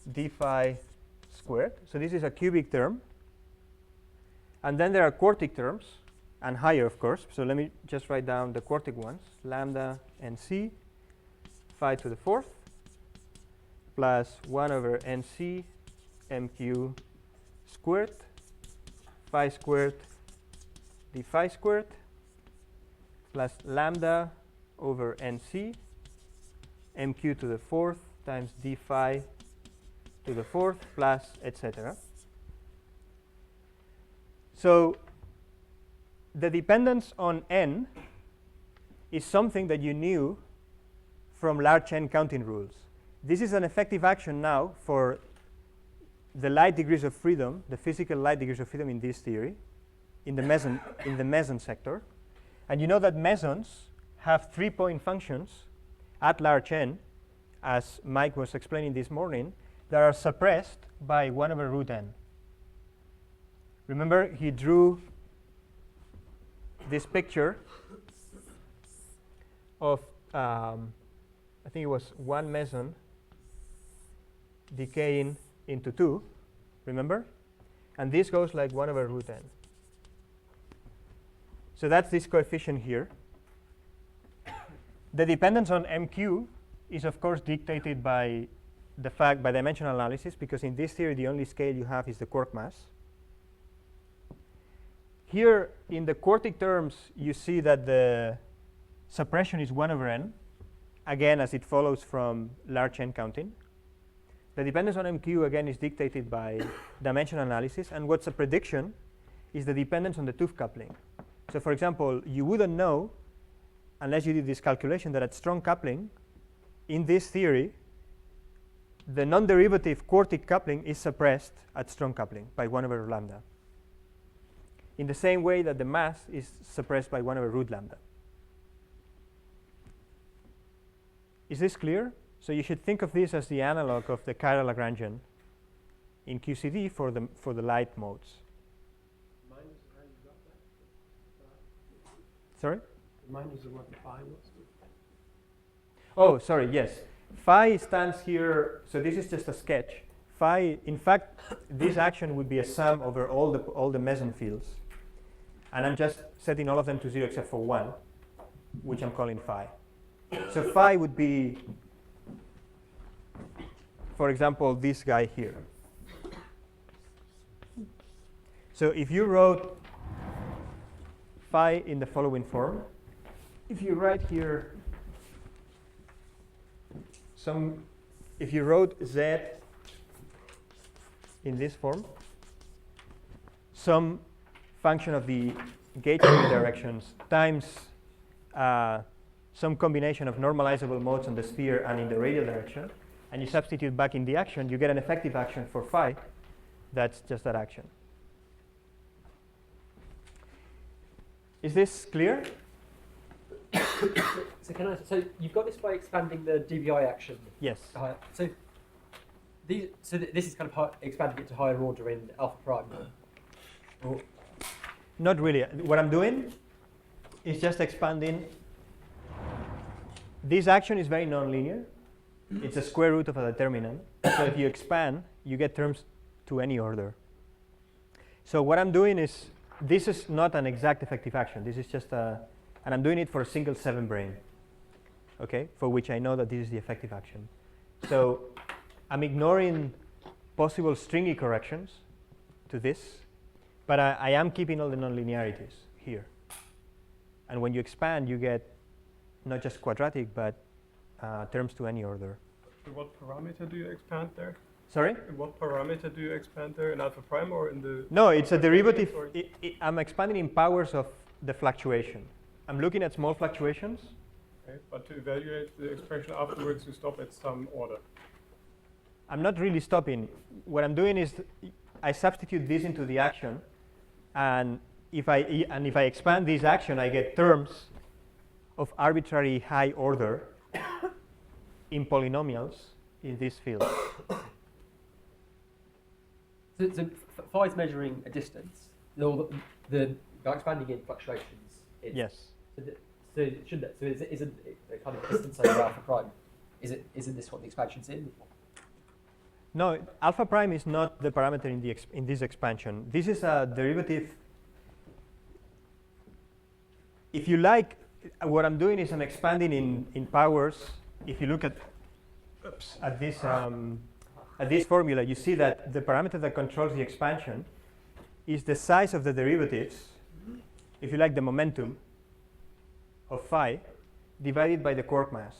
d phi squared. So this is a cubic term. And then there are quartic terms, and higher, of course. So let me just write down the quartic ones. Lambda nc phi to the 4th plus 1 over nc mq squared phi squared d phi squared plus lambda over nc mq to the 4th times d phi to the 4th plus etc. So the dependence on n is something that you knew from large n counting rules. This is an effective action now for the light degrees of freedom, the physical light degrees of freedom in this theory, in the meson sector. And you know that mesons have 3-point functions at large n, as Mike was explaining this morning, that are suppressed by 1 over root n. Remember, he drew this picture of, I think it was one meson decaying into 2, remember? And this goes like 1 over root n. So that's this coefficient here. The dependence on mq is, of course, dictated by the fact, by dimensional analysis, because in this theory, the only scale you have is the quark mass. Here, in the quartic terms, you see that the suppression is 1 over n, again, as it follows from large n counting. The dependence on mq, again, is dictated by dimensional analysis. And what's a prediction is the dependence on the tooth coupling. So, for example, you wouldn't know, unless you did this calculation, that at strong coupling, in this theory, the non-derivative quartic coupling is suppressed at strong coupling by 1 over lambda, in the same way that the mass is suppressed by 1 over root lambda. Is this clear? So you should think of this as the analog of the chiral Lagrangian in QCD for the light modes. Sorry? Remind us of what the phi was. Oh, sorry, yes. Phi stands here, so this is just a sketch. phi, in fact, this action would be a sum over all the meson fields. And I'm just setting all of them to 0 except for one, which I'm calling phi. So phi would be, for example, this guy here. So if you wrote phi in the following form, if you write here if you wrote z in this form, some function of the gauge directions times some combination of normalizable modes on the sphere and in the radial direction, and you substitute back in the action, you get an effective action for phi. That's just that action. Is this clear? So you've got this by expanding the DBI action. Yes. This is kind of expanding it to higher order in alpha prime. Or Not really. What I'm doing is just expanding. This action is very nonlinear. It's a square root of a determinant. So if you expand, you get terms to any order. So what I'm doing is, this is not an exact effective action. This is just and I'm doing it for a single 7 brane, okay, for which I know that this is the effective action. So I'm ignoring possible stringy corrections to this, but I am keeping all the nonlinearities here. And when you expand, you get not just quadratic, but terms to any order. In what parameter do you expand there? Sorry? In what parameter do you expand there? In alpha prime or in the... No, it's a derivative. I'm expanding in powers of the fluctuation. I'm looking at small fluctuations. Okay, but to evaluate the expression afterwards, you stop at some order. I'm not really stopping. What I'm doing is I substitute this into the action, and if I expand this action, I get terms of arbitrary high order in polynomials in this field. So phi is measuring a distance. The by expanding in fluctuations. Yes. So isn't a kind of distance over alpha prime? Isn't this what the expansion's in? No, alpha prime is not the parameter in this expansion. This is a derivative. If you like, what I'm doing is I'm expanding in powers. If you look at this formula, you see that the parameter that controls the expansion is the size of the derivatives, if you like, the momentum of phi, divided by the quark mass.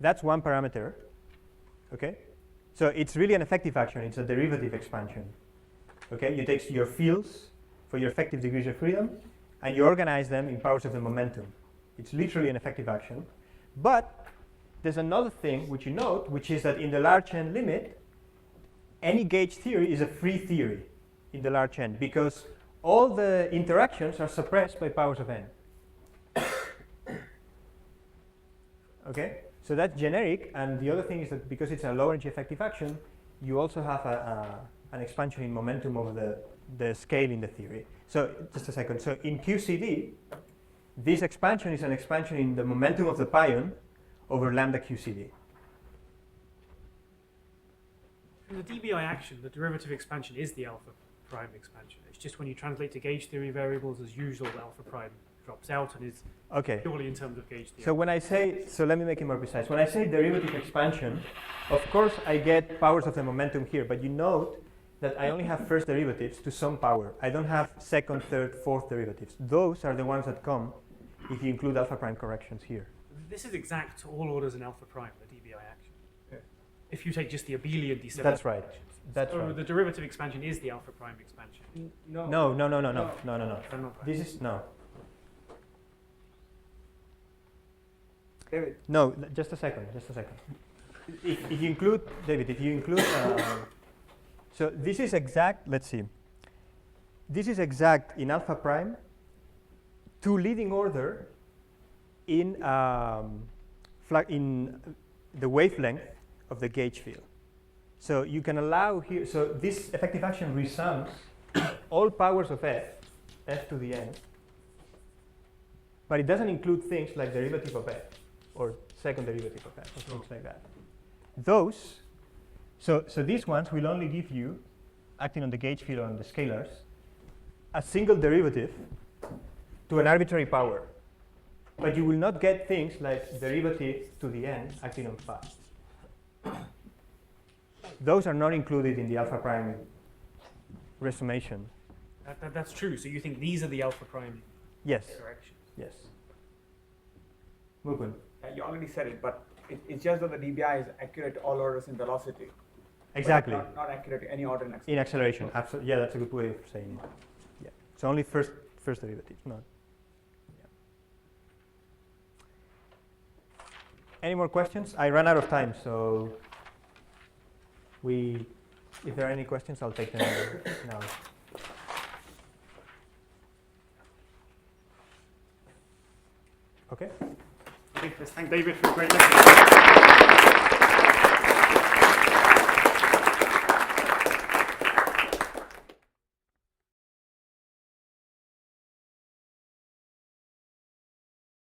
That's one parameter. Okay? So it's really an effective action. It's a derivative expansion. Okay? You take your fields for your effective degrees of freedom, and you organize them in powers of the momentum. It's literally an effective action. But there's another thing which you note, which is that in the large n limit, any gauge theory is a free theory in the large n, because all the interactions are suppressed by powers of n. Okay? So that's generic, and the other thing is that because it's a low energy effective action, you also have an expansion in momentum over the scale in the theory. So just a second. So in QCD, this expansion is an expansion in the momentum of the pion over lambda QCD. In the DBI action, the derivative expansion is the alpha prime expansion. It's just when you translate to gauge theory variables, as usual, alpha prime drops out and is purely in terms of gauge theory. So when I say, so let me make it more precise. When I say derivative expansion, of course I get powers of the momentum here, but you note that I only have first derivatives to some power. I don't have second, third, fourth derivatives. Those are the ones that come if you include alpha prime corrections here. This is exact to all orders in alpha prime, the DBI action. Yeah. If you take just the abelian D7. That's right. That's so right. the derivative expansion is the alpha prime expansion. No. This is, no. David. No, just a second. If you include, David, so this is exact, let's see. This is exact in alpha prime to leading order in the wavelength of the gauge field. So you can allow here, so this effective action resums all powers of f to the n, but it doesn't include things like derivative of f or second derivative of f or things like that. Those So these ones will only give you, acting on the gauge field on the scalars, a single derivative to an arbitrary power. But you will not get things like derivatives to the n acting on phi. Those are not included in the alpha prime resummation. That's true. So you think these are the alpha prime Yes. corrections? Yes. Mukund. You already said it, but it's just that the dBi is accurate to all orders in velocity. Exactly. Not accurate to any order in acceleration. In acceleration. Absolutely. Yeah, that's a good way of saying it. Yeah. So only first derivative, not. Yeah. Any more questions? I ran out of time, so if there are any questions, I'll take them now. Okay. Let's thank David for a great lecture.